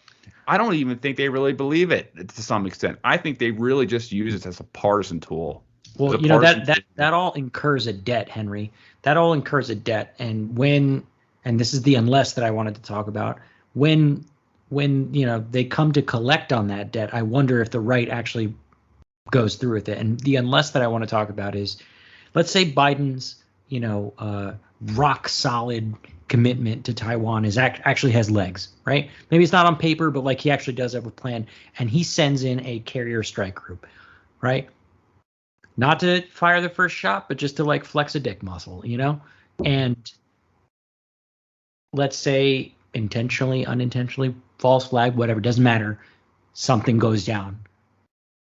I don't even think they really believe it to some extent. I think they really just use it as a partisan tool. Well, that all incurs a debt, Henry. That all incurs a debt. And this is the unless that I wanted to talk about, when they come to collect on that debt, I wonder if the right actually goes through with it. And the unless that I want to talk about is, let's say Biden's rock solid commitment to Taiwan actually has legs, right? Maybe it's not on paper, but like he actually does have a plan, and he sends in a carrier strike group, right? Not to fire the first shot, but just to like flex a dick muscle, and let's say intentionally, unintentionally, false flag, whatever, doesn't matter, something goes down.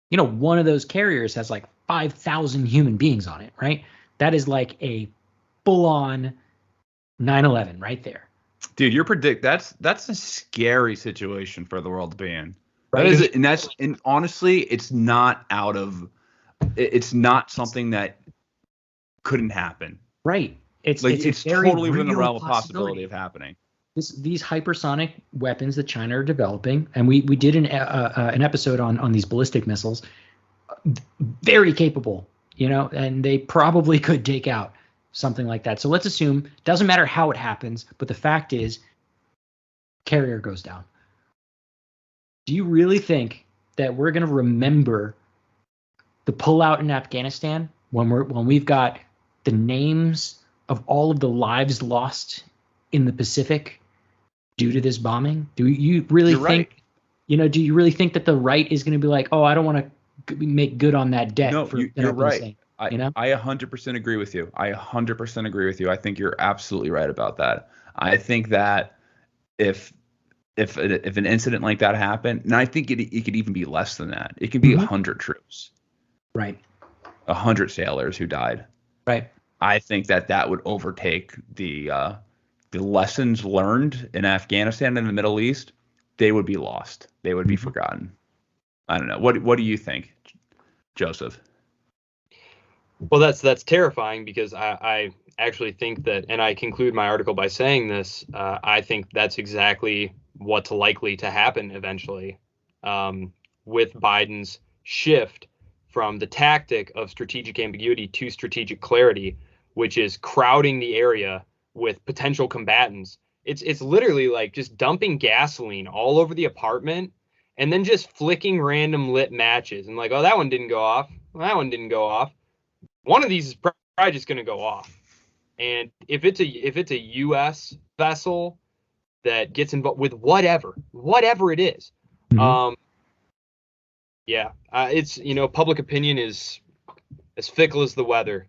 One of those carriers has like 5,000 human beings on it, right? That is like a full-on 9/11 right there. Dude, that's a scary situation for the world to be in. Right. And honestly, it's not something that couldn't happen. Right. It's totally within the realm of possibility of happening. These hypersonic weapons that China are developing, and we did an episode on these ballistic missiles, very capable, and they probably could take out something like that. So let's assume, doesn't matter how it happens, but the fact is, carrier goes down. Do you really think that we're going to remember the pullout in Afghanistan when we've got the names of all of the lives lost in the Pacific due to this bombing? Do you really think, do you really think that the right is going to be like, oh, I don't want to make good on that debt? No, you're right. I 100% agree with you. I 100% agree with you. I think you're absolutely right about that. I think that if an incident like that happened, and I think it could even be less than that. It could be 100 troops. Right. 100 sailors who died. Right. I think that would overtake the lessons learned in Afghanistan and the Middle East. They would be lost. They would be forgotten. I don't know. What do you think, Joseph? Well, that's terrifying, because I actually think that, and I conclude my article by saying this, I think that's exactly what's likely to happen eventually, with Biden's shift from the tactic of strategic ambiguity to strategic clarity, which is crowding the area with potential combatants. It's literally like just dumping gasoline all over the apartment and then just flicking random lit matches and like, oh, that one didn't go off. Well, that one didn't go off. One of these is probably just going to go off. And if it's a U.S. vessel that gets involved with whatever it is, it's, public opinion is as fickle as the weather.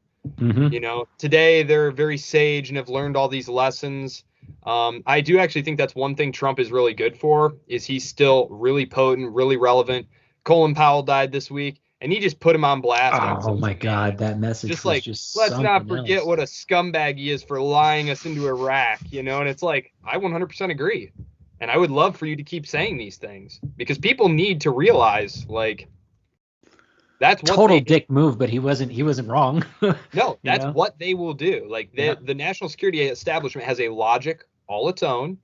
Today they're very sage and have learned all these lessons. I do actually think that's one thing Trump is really good for, is he's still really potent, really relevant. Colin Powell died this week, and he just put him on blast. Oh my God, that message just was like, just let's not forget else. what a scumbag he is for lying us into Iraq, and it's like, I 100% agree. And I would love for you to keep saying these things, because people need to realize, like, that's what total dick move, but he wasn't wrong. No, that's what they will do. Like the national security establishment has a logic all its own.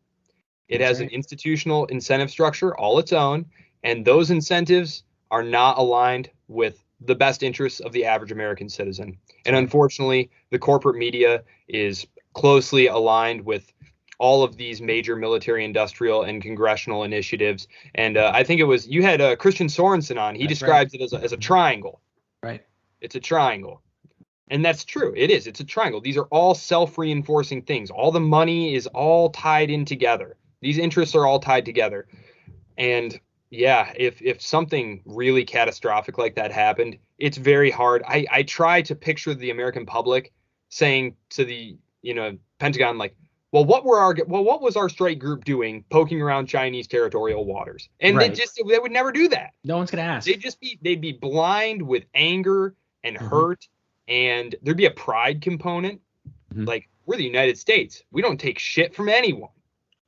It has an institutional incentive structure all its own, and those incentives are not aligned with the best interests of the average American citizen. And unfortunately, the corporate media is closely aligned with all of these major military, industrial, and congressional initiatives. And I think you had Christian Sorensen on. He describes it as a triangle. Right. It's a triangle. And that's true. It is. It's a triangle. These are all self-reinforcing things. All the money is all tied in together. These interests are all tied together. And yeah, if something really catastrophic like that happened, it's very hard. I try to picture the American public saying to the Pentagon, like, well, what was our strike group doing poking around Chinese territorial waters? And they would never do that. No one's gonna ask. They'd be blind with anger and hurt, and there'd be a pride component. Like, we're the United States. We don't take shit from anyone.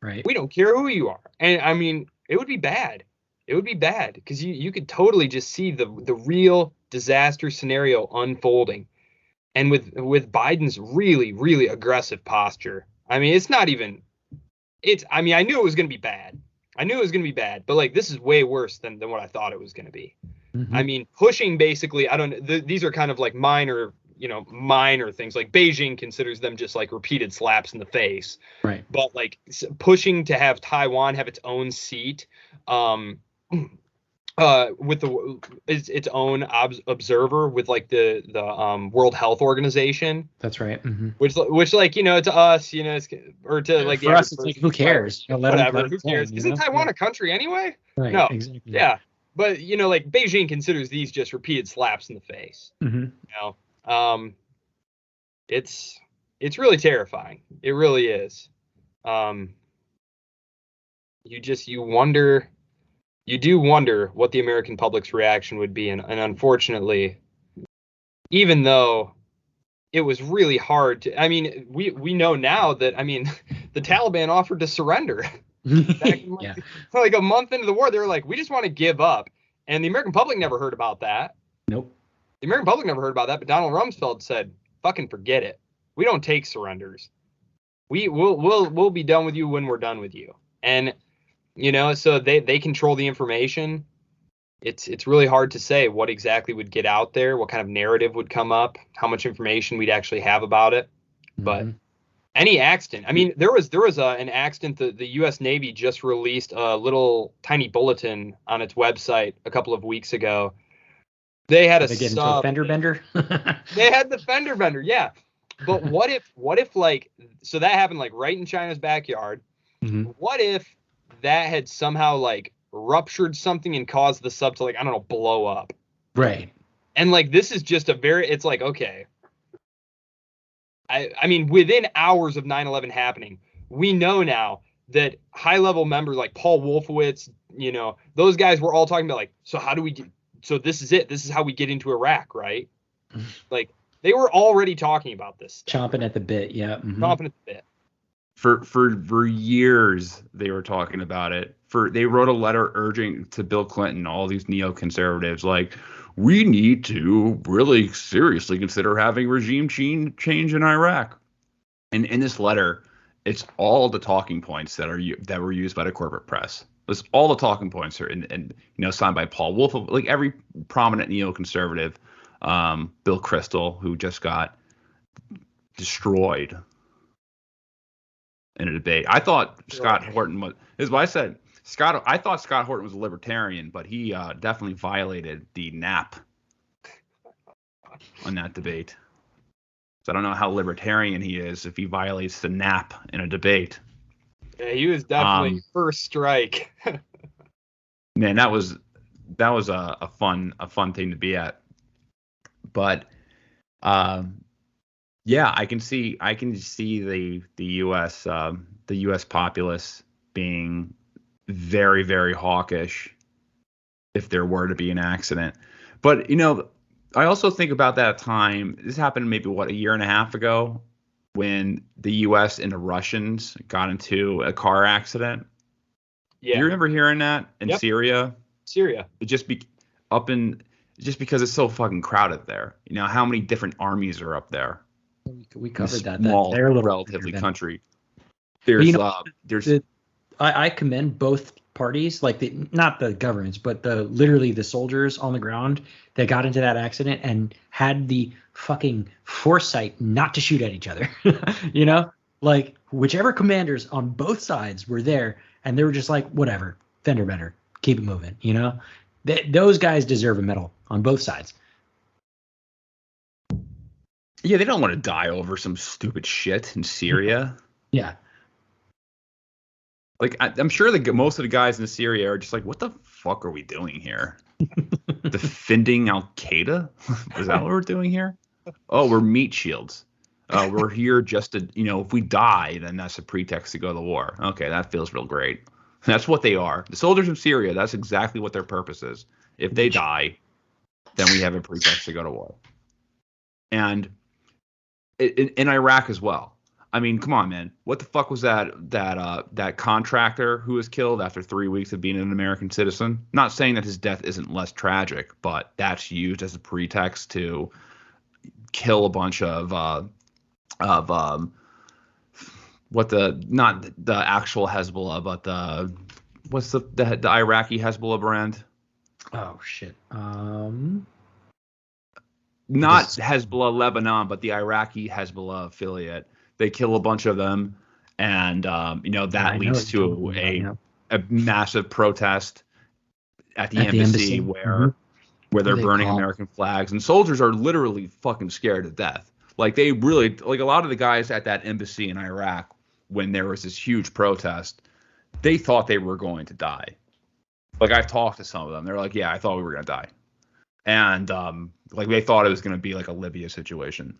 Right. We don't care who you are. And I mean, it would be bad. It would be bad, because you could totally just see the real disaster scenario unfolding, and with Biden's really, really aggressive posture. I mean, I mean, I knew it was going to be bad. But like, this is way worse than what I thought it was going to be. Mm-hmm. I mean, pushing basically, these are kind of like minor things. Like Beijing considers them just like repeated slaps in the face. Right. But like pushing to have Taiwan have its own seat, with its own observer with like the World Health Organization. That's right. Mm-hmm. Which like, to us, or to like for us, it's like, who cares? Whatever. Who cares? Isn't Taiwan a country anyway? Right. No. Exactly. Yeah. But like Beijing considers these just repeated slaps in the face. Mm-hmm. It's really terrifying. It really is. You do wonder what the American public's reaction would be, and unfortunately, even though it was really hard to, I mean, we know now that, I mean, the Taliban offered to surrender. Yeah. Like a month into the war, they were like, we just want to give up. And the American public never heard about that. Nope. The American public never heard about that, but Donald Rumsfeld said, fucking forget it. We don't take surrenders. We'll be done with you when we're done with you. And, so they control the information. It's really hard to say what exactly would get out there, what kind of narrative would come up, how much information we'd actually have about it. Mm-hmm. But any accident, I mean, there was an accident. The U.S. Navy just released a little tiny bulletin on its website a couple of weeks ago. They had a fender bender. They had the fender bender, yeah. But what if like, so that happened like right in China's backyard. Mm-hmm. What if that had somehow like ruptured something and caused the sub to, like, I don't know, blow up? Right. And like, this is just it's like, okay. I mean, within hours of 9/11 happening, we know now that high-level members like Paul Wolfowitz, those guys were all talking about like, so how do we do? So this is it. This is how we get into Iraq, right? Like, they were already talking about this stuff. Chomping at the bit, yeah. Mm-hmm. Chomping at the bit. For years they were talking about it. They wrote a letter urging to Bill Clinton, all these neoconservatives, like, we need to really seriously consider having regime change in Iraq. And in this letter, it's all the talking points that were used by the corporate press. It's all the talking points are and signed by Paul Wolf, like every prominent neoconservative, Bill Kristol, who just got destroyed in a debate. I thought Scott Horton was, is what I said. I thought Scott Horton was a libertarian, but he definitely violated the NAP on that debate. So I don't know how libertarian he is if he violates the NAP in a debate. Yeah, he was definitely first strike. Man, that was a fun thing to be at. But yeah, I can see the US populace being very, very hawkish if there were to be an accident. But I also think about that time. This happened maybe a year and a half ago, when the U.S. and the Russians got into a car accident. Yeah, you remember hearing that in Syria? Syria. It just because it's so fucking crowded there. How many different armies are up there? We covered that. Small, they're a little relatively country. There's I commend both parties, like not the governments, but literally the soldiers on the ground that got into that accident and had the fucking foresight not to shoot at each other. Like whichever commanders on both sides were there, and they were just like, whatever, fender bender, keep it moving. Those guys deserve a medal on both sides. Yeah, they don't want to die over some stupid shit in Syria. Yeah. Like, I'm sure most of the guys in Syria are just like, what the fuck are we doing here? Defending Al-Qaeda? Is that what we're doing here? Oh, we're meat shields. We're here just to, if we die, then that's a pretext to go to war. Okay, that feels real great. That's what they are. The soldiers in Syria, that's exactly what their purpose is. If they die, then we have a pretext to go to war. And in Iraq as well. I mean, come on, man. What the fuck was that contractor who was killed after 3 weeks of being an American citizen? Not saying that his death isn't less tragic, but that's used as a pretext to kill a bunch of what the not the actual Hezbollah, but what's the Iraqi Hezbollah brand? Oh shit. Not Hezbollah Lebanon, but the Iraqi Hezbollah affiliate. They kill a bunch of them, and that leads to a massive protest at the embassy where they're burning American flags, and soldiers are literally fucking scared to death. Like they really, like a lot of the guys at that embassy in Iraq, when there was this huge protest, they thought they were going to die. Like I've talked to some of them, they're like, yeah, I thought we were gonna die, and like they thought it was gonna be like a Libya situation,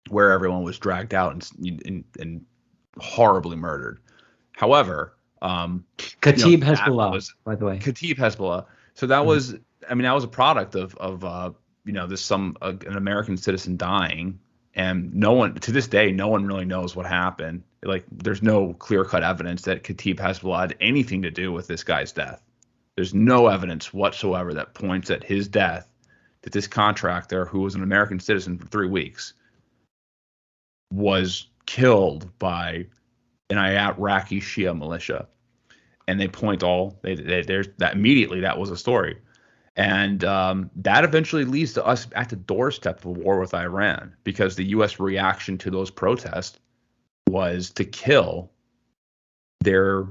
where everyone was dragged out and horribly murdered. However, Khatib Hezbollah, by the way. Khatib Hezbollah. So that was, I mean, that was a product of an American citizen dying, and no one to this day, no one really knows what happened. Like, there's no clear-cut evidence that Khatib Hezbollah had anything to do with this guy's death. There's no evidence whatsoever that points at his death, that this contractor, who was an American citizen for 3 weeks, was killed by an Iraqi Shia militia. And they point there's that immediately that was a story. And that eventually leads to us at the doorstep of a war with Iran, because the U.S. reaction to those protests was to kill their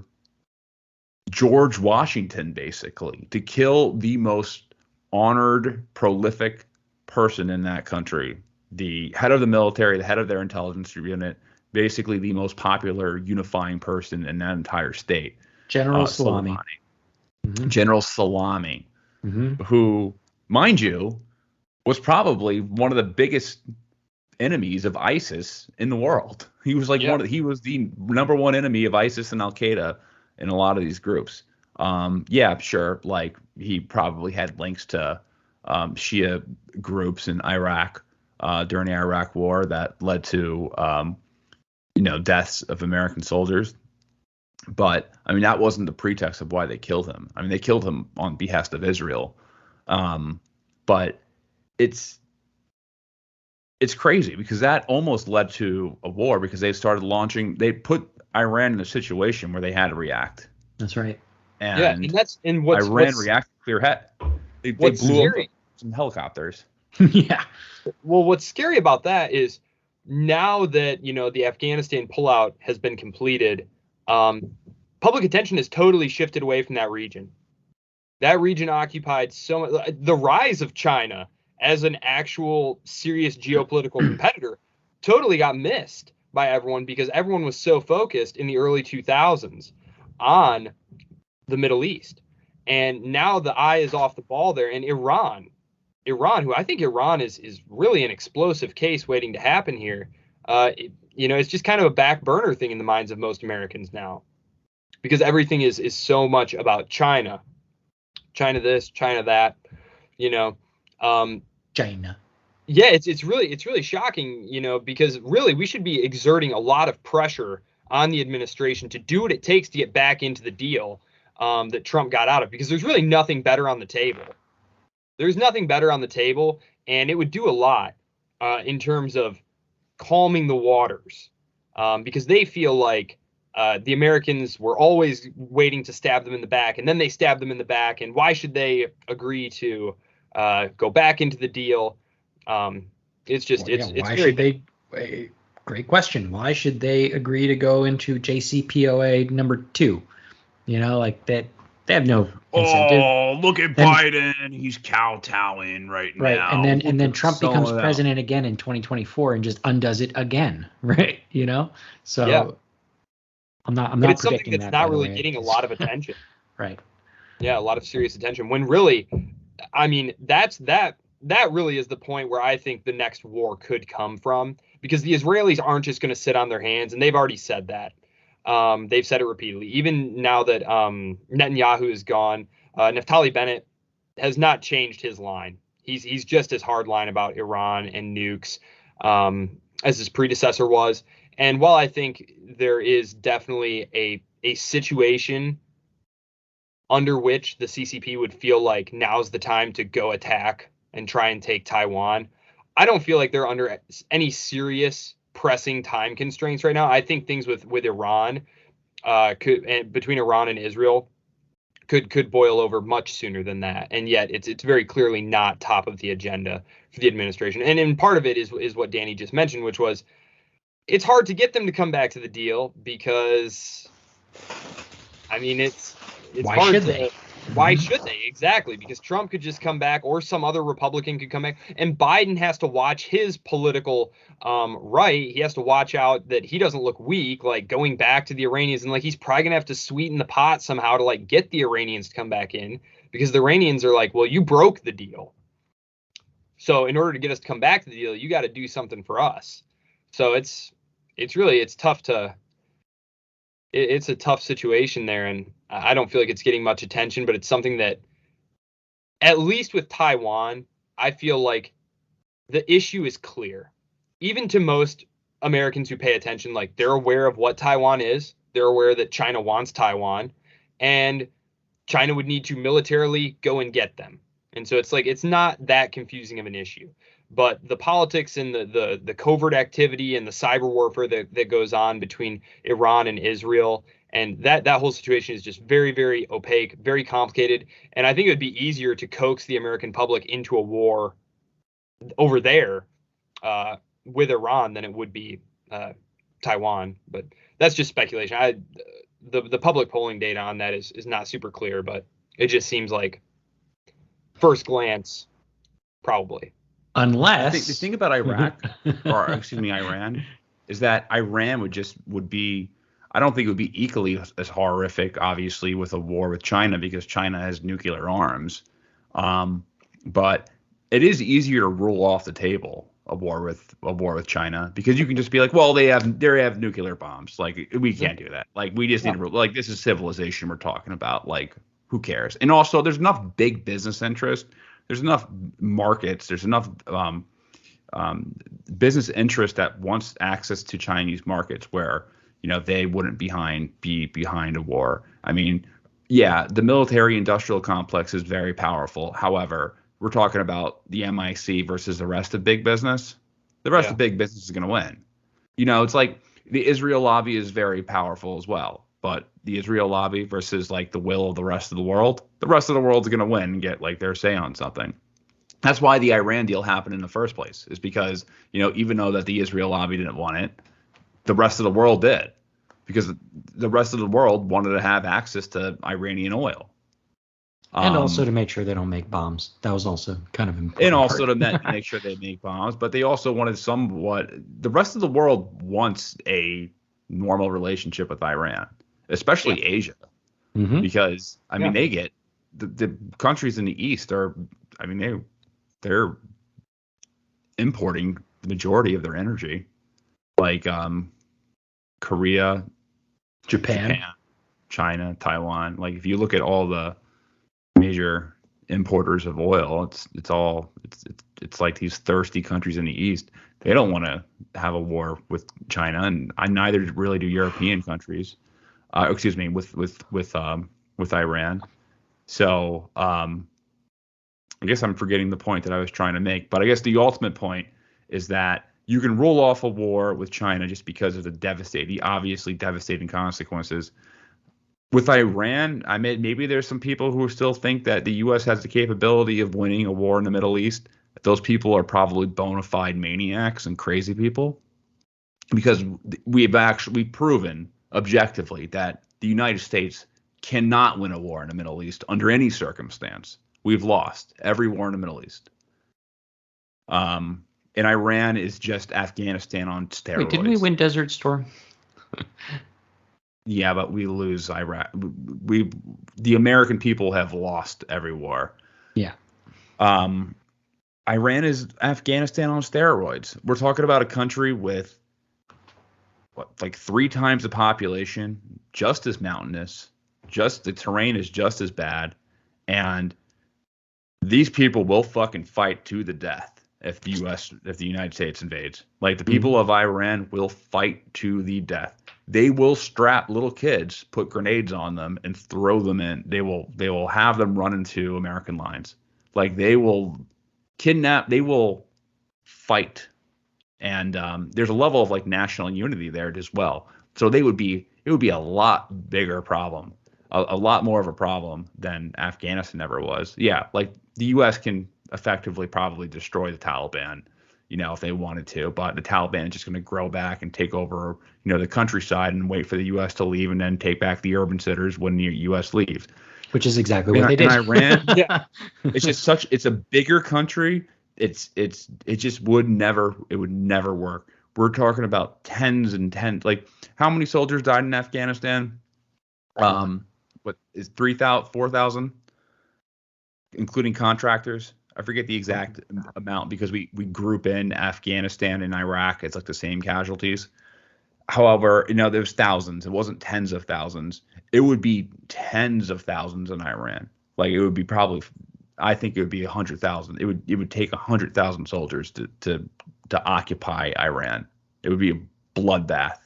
George Washington, basically, to kill the most honored, prolific person in that country, the head of the military, the head of their intelligence unit, basically the most popular unifying person in that entire state. General Salami. General Salami, who, mind you, was probably one of the biggest enemies of ISIS in the world. He was like he was the number one enemy of ISIS and Al Qaeda in a lot of these groups. Yeah, sure. Like, he probably had links to Shia groups in Iraq during the Iraq War that led to deaths of American soldiers. But I mean, that wasn't the pretext of why they killed him. I mean, they killed him on behest of Israel. But it's crazy, because that almost led to a war, because they put Iran in a situation where they had to react. That's right. And Iran reacted clear head. They blew up some helicopters. Yeah. Well, what's scary about that is, now that the Afghanistan pullout has been completed, public attention has totally shifted away from that region. That region occupied so much. The rise of China as an actual serious geopolitical competitor totally got missed by everyone, because everyone was so focused in the early 2000s on the Middle East. And now the eye is off the ball there. And Iran, who I think Iran is really an explosive case waiting to happen here. It's just kind of a back burner thing in the minds of most Americans now, because everything is so much about China this, China that, China. Yeah, it's really shocking, because really we should be exerting a lot of pressure on the administration to do what it takes to get back into the deal that Trump got out of, because there's really nothing better on the table. There's nothing better on the table, and it would do a lot in terms of calming the waters, because they feel like the Americans were always waiting to stab them in the back, and then they stabbed them in the back, and why should they agree to go back into the deal? Great question. Why should they agree to go into JCPOA number 2? Like that. They have no incentive. Oh, look at Biden. He's kowtowing right now. Right. And then Trump becomes president again in 2024 and just undoes it again. Right. So yeah. I'm not but it's something that's not really getting a lot of attention. Right. Yeah, a lot of serious attention. When really, I mean, that really is the point where I think the next war could come from, because the Israelis aren't just going to sit on their hands, and they've already said that. They've said it repeatedly. Even now that Netanyahu is gone, Naftali Bennett has not changed his line. He's just as hardline about Iran and nukes as his predecessor was. And while I think there is definitely a situation under which the CCP would feel like now's the time to go attack and try and take Taiwan, I don't feel like they're under any serious pressing time constraints right now. I think things with Iran, and between Iran and Israel, could boil over much sooner than that. And yet it's very clearly not top of the agenda for the administration. And part of it is what Danny just mentioned, which was it's hard to get them to come back to the deal because, I mean, it's why hard should to, they? Why should they? Exactly. Because Trump could just come back, or some other Republican could come back, and Biden has to watch his political right. He has to watch out that he doesn't look weak, like going back to the Iranians, and like he's probably gonna have to sweeten the pot somehow to like get the Iranians to come back in, because the Iranians are like, well, you broke the deal, so in order to get us to come back to the deal, you got to do something for us. So it's tough to. It's a tough situation there, and I don't feel like it's getting much attention, but it's something that, at least with Taiwan, I feel like the issue is clear. Even to most Americans who pay attention, like they're aware of what Taiwan is. They're aware that China wants Taiwan, and China would need to militarily go and get them. And so it's like, it's not that confusing of an issue. But the politics and the covert activity and the cyber warfare that goes on between Iran and Israel, and that whole situation is just very, very opaque, very complicated. And I think it would be easier to coax the American public into a war over there with Iran than it would be Taiwan. But that's just speculation. The public polling data on that is not super clear, but it just seems like first glance, probably. Unless the thing about Iraq, or excuse me, Iran, is that Iran would be, I don't think it would be equally as horrific, obviously, with a war with China, because China has nuclear arms. But it is easier to rule off the table a war with China, because you can just be like, well, they have nuclear bombs. Like, we can't do that. Like, we just need to, like, this is civilization we're talking about. Like, who cares? And also, there's enough big business interest. There's enough markets. There's enough business interest that wants access to Chinese markets where, they wouldn't be behind a war. I mean, yeah, the military industrial complex is very powerful. However, we're talking about the MIC versus the rest of big business. The rest of big business is going to win. It's like the Israel lobby is very powerful as well. But the Israel lobby versus like the will of the rest of the world is going to win and get like their say on something. That's why the Iran deal happened in the first place, is because, even though that the Israel lobby didn't want it, the rest of the world did, because the rest of the world wanted to have access to Iranian oil. And also to make sure they don't make bombs. That was also kind of important. And also to make sure they make bombs. But they also wanted the rest of the world wants a normal relationship with Iran, especially Asia, because I mean, they get the countries in the East are, I mean, they're importing the majority of their energy, like Korea, Japan, China, Taiwan. Like, if you look at all the major importers of oil, it's like these thirsty countries in the East. They don't want to have a war with China, and neither really do European countries. With Iran. So I guess I'm forgetting the point that I was trying to make. But I guess the ultimate point is that you can roll off a war with China just because of the obviously devastating consequences. With Iran, maybe there's some people who still think that the U.S. has the capability of winning a war in the Middle East. Those people are probably bona fide maniacs and crazy people, because we've proven objectively that the United States cannot win a war in the Middle East under any circumstance. We've lost every war in the Middle East. And Iran is just Afghanistan on steroids. Wait, didn't we win Desert Storm? Yeah, but we lose Iraq. The American people have lost every war. Yeah. Iran is Afghanistan on steroids. We're talking about a country with like 3 times the population, just as mountainous, just the terrain is just as bad, and these people will fucking fight to the death. if the United States invades. Like, the people of Iran will fight to the death. They will strap little kids, put grenades on them, and throw them in. They will have them run into American lines. Like, they will kidnap. They will fight. And there's a level of like national unity there as well. So it would be a lot bigger problem, a lot more of a problem than Afghanistan ever was. Yeah, like the U.S. can effectively probably destroy the Taliban, if they wanted to, but the Taliban is just going to grow back and take over, the countryside and wait for the U.S. to leave and then take back the urban centers when the U.S. leaves. Which is exactly what they did. In Iran, yeah, it's a bigger country. It would never work. We're talking about tens and tens. Like, how many soldiers died in Afghanistan? What is 3,000, 4,000, including contractors? I forget the exact amount because we group in Afghanistan and Iraq. It's like the same casualties. However, there's thousands. It wasn't tens of thousands. It would be tens of thousands in Iran. Like, it would be probably. I think it would be 100,000. It would take 100,000 soldiers to occupy Iran. It would be a bloodbath,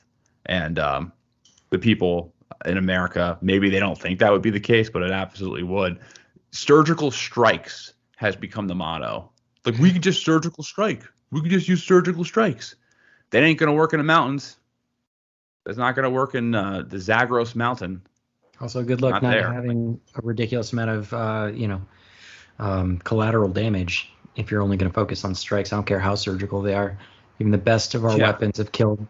and the people in America, maybe they don't think that would be the case, but it absolutely would. Surgical strikes has become the motto. Like, we could just surgical strike. We could just use surgical strikes. That ain't gonna work in the mountains. That's not gonna work in the Zagros Mountain. Also, good luck not having a ridiculous amount of collateral damage if you're only going to focus on strikes. I don't care how surgical they are. Even the best of our weapons have killed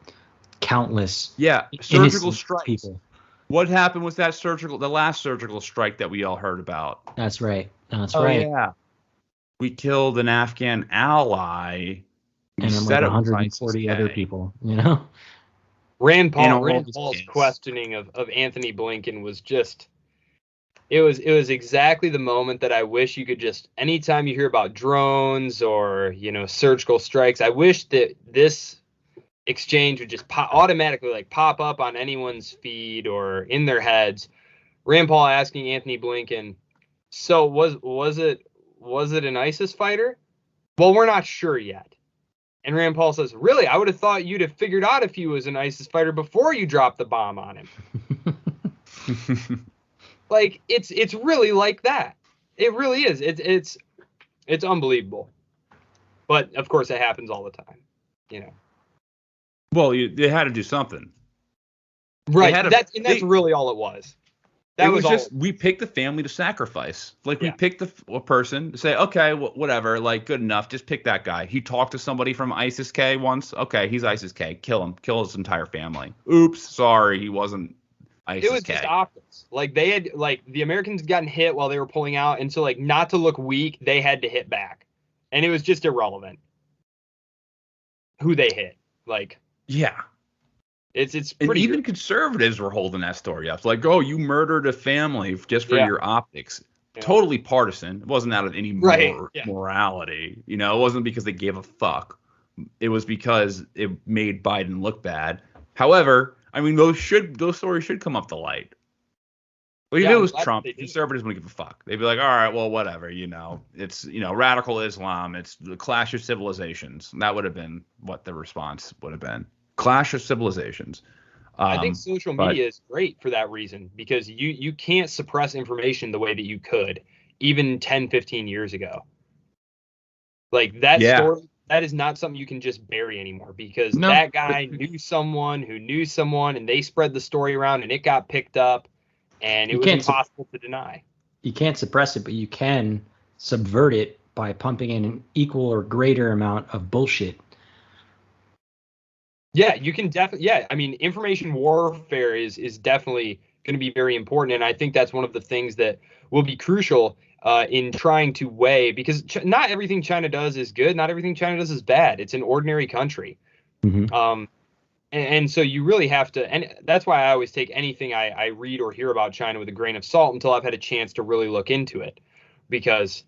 countless surgical strikes. People. What happened with the last surgical strike that we all heard about? That's right. Yeah. We killed an Afghan ally. And then like 140 other people, Rand Paul's questioning of Anthony Blinken was just... It was exactly the moment that I wish you could just, anytime you hear about drones or, surgical strikes, I wish that this exchange would just automatically pop up on anyone's feed or in their heads. Rand Paul asking Anthony Blinken, so was it an ISIS fighter? Well, we're not sure yet. And Rand Paul says, really? I would have thought you'd have figured out if he was an ISIS fighter before you dropped the bomb on him. Like, it's really like that. It really is. It's unbelievable. But of course, it happens all the time. Well, they had to do something. Right. That's really all it was. That was just we picked the family to sacrifice. Like, we picked a person to say, okay, whatever, like, good enough. Just pick that guy. He talked to somebody from ISIS-K once. Okay, he's ISIS-K. Kill him. Kill his entire family. Oops, sorry, he wasn't. ISIS-K. It was just optics. Like, they had, the Americans gotten hit while they were pulling out, and so, not to look weak, they had to hit back, and it was just irrelevant who they hit. It's pretty. And even conservatives were holding that story up. Like, oh, you murdered a family just for your optics. Yeah. Totally partisan. It wasn't out of any morality. It wasn't because they gave a fuck. It was because it made Biden look bad. However, I mean, those stories should come up to light. Well, if it was Trump, conservatives wouldn't give a fuck. They'd be like, all right, well, whatever, it's, radical Islam. It's the clash of civilizations. That would have been what the response would have been. Clash of civilizations. I think social media is great for that reason, because you can't suppress information the way that you could even 10, 15 years ago. Like, that story. That is not something you can just bury anymore, because that guy knew someone who knew someone, and they spread the story around, and it got picked up, and it was impossible to deny. You can't suppress it, but you can subvert it by pumping in an equal or greater amount of bullshit. Yeah, you can definitely. Yeah, I mean, information warfare is definitely going to be very important, and I think that's one of the things that will be crucial in trying to weigh, because not everything China does is good. Not everything China does is bad. It's an ordinary country. Mm-hmm. And so you really have to, and that's why I always take anything I read or hear about China with a grain of salt until I've had a chance to really look into it. Because,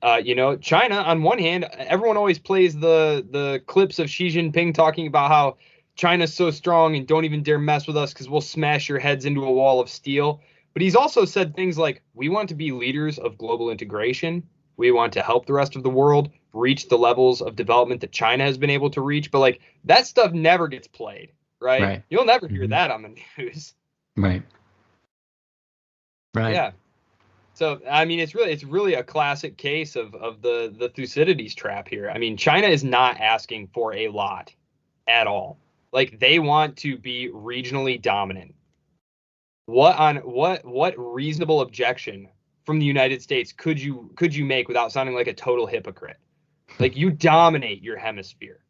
China, on one hand, everyone always plays the clips of Xi Jinping talking about how China's so strong and don't even dare mess with us because we'll smash your heads into a wall of steel. But he's also said things like, we want to be leaders of global integration, We want to help the rest of the world reach the levels of development that China has been able to reach. But like that stuff never gets played, right? You'll never hear that on the news. Right. Yeah. So I mean, it's really a classic case of the Thucydides trap here. I mean, China is not asking for a lot at all. Like they want to be regionally dominant. What reasonable objection from the United States could you make without sounding like a total hypocrite? Like you dominate your hemisphere.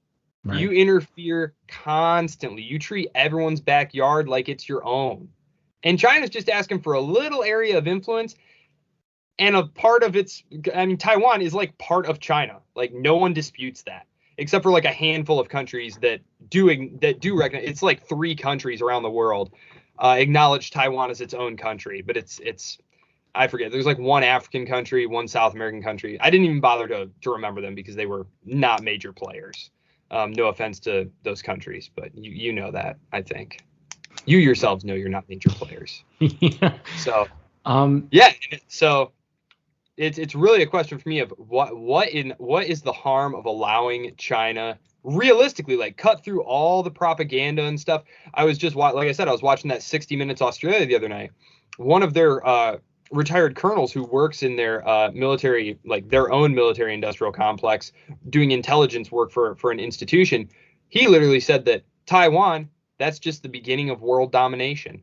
Right. You interfere constantly. You treat everyone's backyard like it's your own. And China's just asking for a little area of influence. And a part of Taiwan is like part of China. Like no one disputes that, except for like a handful of countries that do recognize. It's like 3 countries around the world acknowledge Taiwan as its own country, but it's I forget. There's like 1 African country, 1 South American country. I didn't even bother to remember them because they were not major players. No offense to those countries, but you know that, I think. You yourselves know you're not major players. Yeah. So so it's really a question for me of what is the harm of allowing China realistically, like, cut through all the propaganda and stuff. I was just like I said, I was watching that 60 Minutes Australia the other night. One of their retired colonels who works in their military, like their own military industrial complex, doing intelligence work for an institution, he literally said that Taiwan, that's just the beginning of world domination.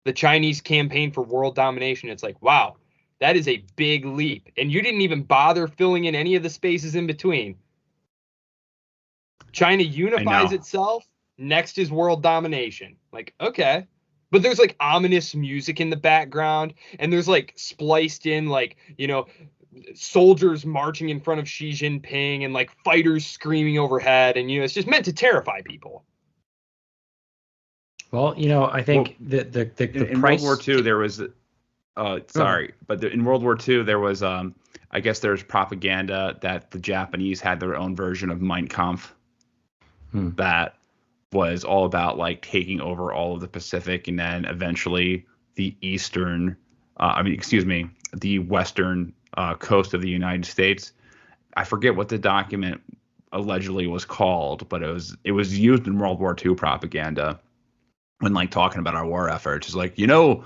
The Chinese campaign for world domination. It's like, wow, that is a big leap. And you didn't even bother filling in any of the spaces in between. China unifies itself. Next is world domination. Like, okay. But there's like ominous music in the background, and there's like spliced in, like, you know, soldiers marching in front of Xi Jinping and like fighters screaming overhead. And, you know, it's just meant to terrify people. Well, you know, I think the in price... World War II there was in World War II there was I guess there's propaganda that the Japanese had their own version of Mein Kampf that was all about like taking over all of the Pacific and then eventually the the western coast of the United States. I forget what the document allegedly was called, but it was used in World War II propaganda when like talking about our war efforts. It's like, you know,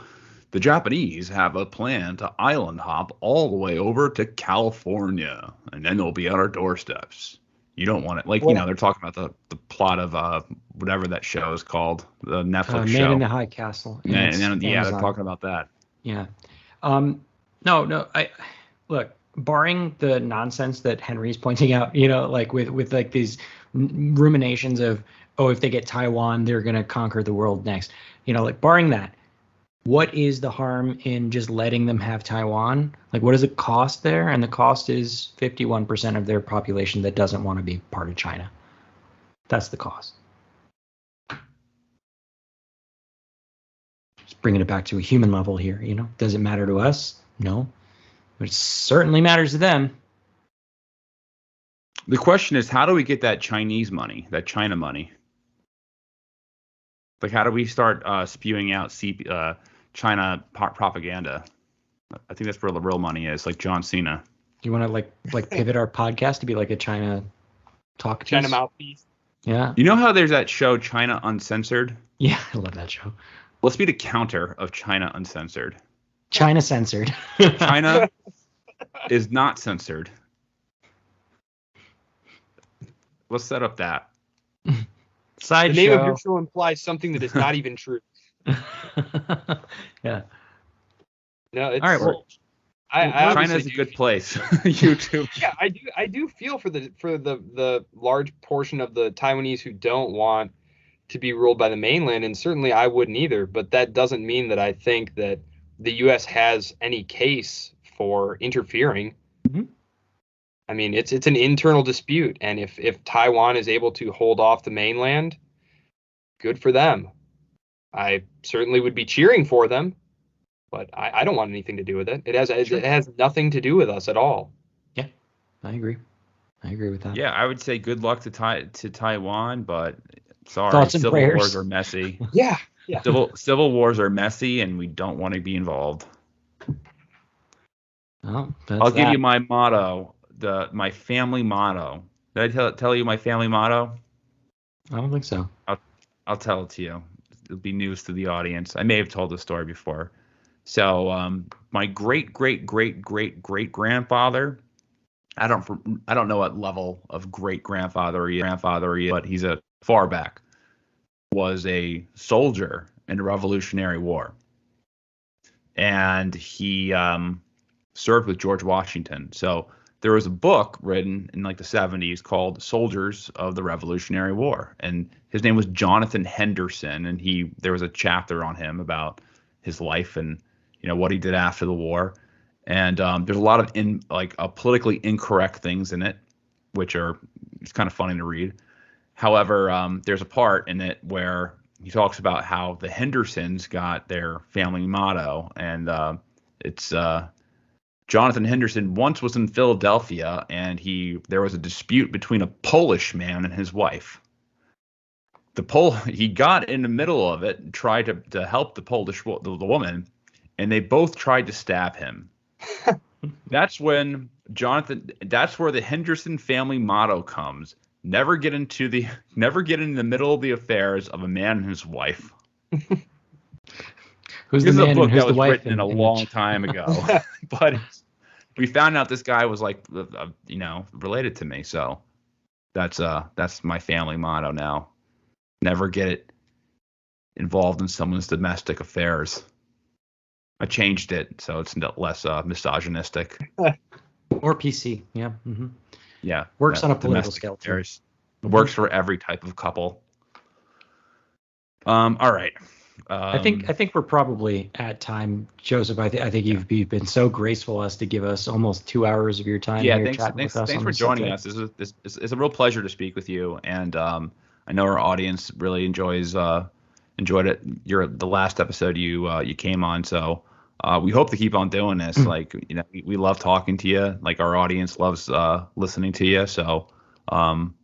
the Japanese have a plan to island hop all the way over to California, and then they'll be at our doorsteps. You don't want it. Like, you know, they're talking about the plot of whatever that show is called, the Netflix show. Man in the High Castle. And then, they're talking about that. Yeah. No. Look, barring the nonsense that Henry's pointing out, you know, like with like these ruminations of, oh, if they get Taiwan, they're going to conquer the world next. You know, like barring that, what is the harm in just letting them have Taiwan? Like, what does it cost there? And the cost is 51% of their population that doesn't want to be part of China. That's the cost. Just bringing it back to a human level here, you know, does it matter to us? No, but it certainly matters to them. The question is, how do we get that Chinese money, that China money? Like, how do we start spewing out China propaganda? I think that's where the real money is, like John Cena. You want to like pivot our podcast to be like a China talk piece? China mouthpiece. Yeah. You know how there's that show China Uncensored? Yeah, I love that show. Let's be the counter of China Uncensored. China censored. China is not censored. Let's set up that. Side the name show. Of your show implies something that is not even true. Yeah. No, it's all right. Well, China's a good place. YouTube. Yeah, I do feel for the large portion of the Taiwanese who don't want to be ruled by the mainland, and certainly I wouldn't either. But that doesn't mean that I think that the U.S. has any case for interfering. Mm-hmm. I mean, it's an internal dispute, and if Taiwan is able to hold off the mainland, good for them. I certainly would be cheering for them, but I don't want anything to do with it. It has nothing to do with us at all. Yeah, I agree with that. Yeah, I would say good luck to Taiwan, but sorry, Thoughts and civil prayers. Wars are messy. Yeah. Civil wars are messy, and we don't want to be involved. Oh, I'll give you my motto, my family motto. Did I tell you my family motto? I don't think so. I'll tell it to you. It'll be news to the audience. I may have told this story before. So my great grandfather, I don't know what level of great grandfather he is, but he's a far back, was a soldier in the Revolutionary War, and he served with George Washington. So there was a book written in like the 70s called Soldiers of the Revolutionary War, and his name was Jonathan Henderson, and there was a chapter on him about his life and what he did after the war. And there's a lot of politically incorrect things in it, which it's kind of funny to read. However, there's a part in it where he talks about how the Hendersons got their family motto, and it's Jonathan Henderson once was in Philadelphia, and there was a dispute between a Polish man and his wife. He got in the middle of it and tried to help the woman, and they both tried to stab him. That's where the Henderson family motto comes. Never get in the middle of the affairs of a man and his wife. Who's the man and who's the wife? That was written in a long time ago, but we found out this guy was related to me. So that's my family motto now. Never get involved in someone's domestic affairs. I changed it so it's less misogynistic. Or PC, yeah. Mm-hmm. Yeah. Works on a political scale too. Mm-hmm. Works for every type of couple. All right. I think we're probably at time, Joseph. I think you've been so graceful as to give us almost 2 hours of your time. Yeah, here thanks for joining us. It's a real pleasure to speak with you, and I know our audience really enjoyed it. The last episode you came on, so we hope to keep on doing this. We love talking to you. Like our audience loves listening to you. So come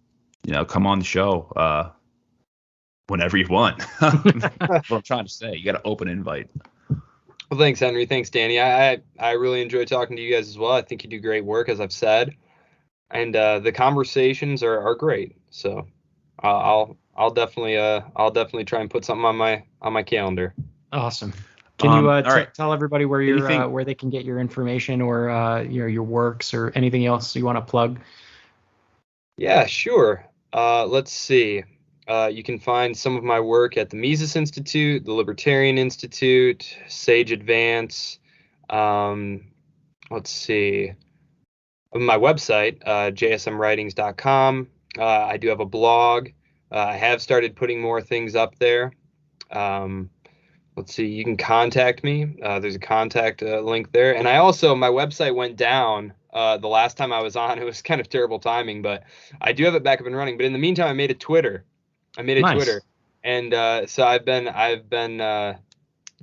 on the show whenever you want. What I'm trying to say, you got an open invite. Well, thanks, Henry. Thanks, Danny. I really enjoy talking to you guys as well. I think you do great work, as I've said, and the conversations are great. So I'll definitely try and put something on my calendar. Awesome. Can you tell everybody where they can get your information or your works or anything else you want to plug? Yeah, sure. Let's see. You can find some of my work at the Mises Institute, the Libertarian Institute, Sage Advance. Let's see. My website, jsmwritings.com. I do have a blog. I have started putting more things up there. Let's see. You can contact me. There's a contact link there. And my website went down the last time I was on. It was kind of terrible timing, but I do have it back up and running. But in the meantime, I made a Twitter. Nice. Twitter, and so I've been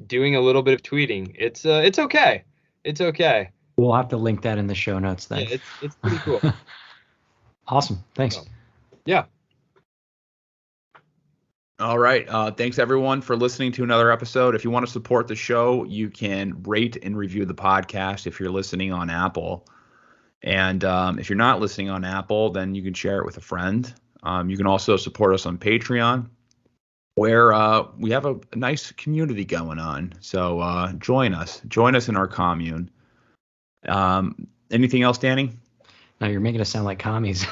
doing a little bit of tweeting. It's okay. It's okay. We'll have to link that in the show notes then. Yeah, it's pretty cool. Awesome. Thanks. Yeah. All right. Thanks everyone for listening to another episode. If you want to support the show, you can rate and review the podcast if you're listening on Apple. And if you're not listening on Apple, then you can share it with a friend. You can also support us on Patreon, where we have a nice community going on. So join us in our commune. Anything else, Danny? No, you're making us sound like commies.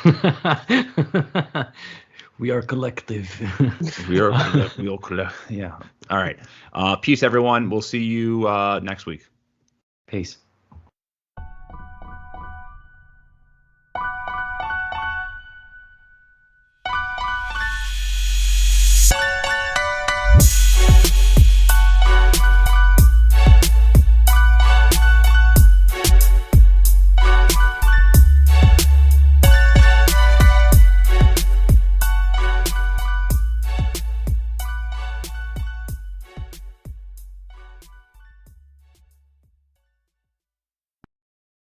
We are collective. we are collective. Yeah. All right. Peace, everyone. We'll see you next week. Peace.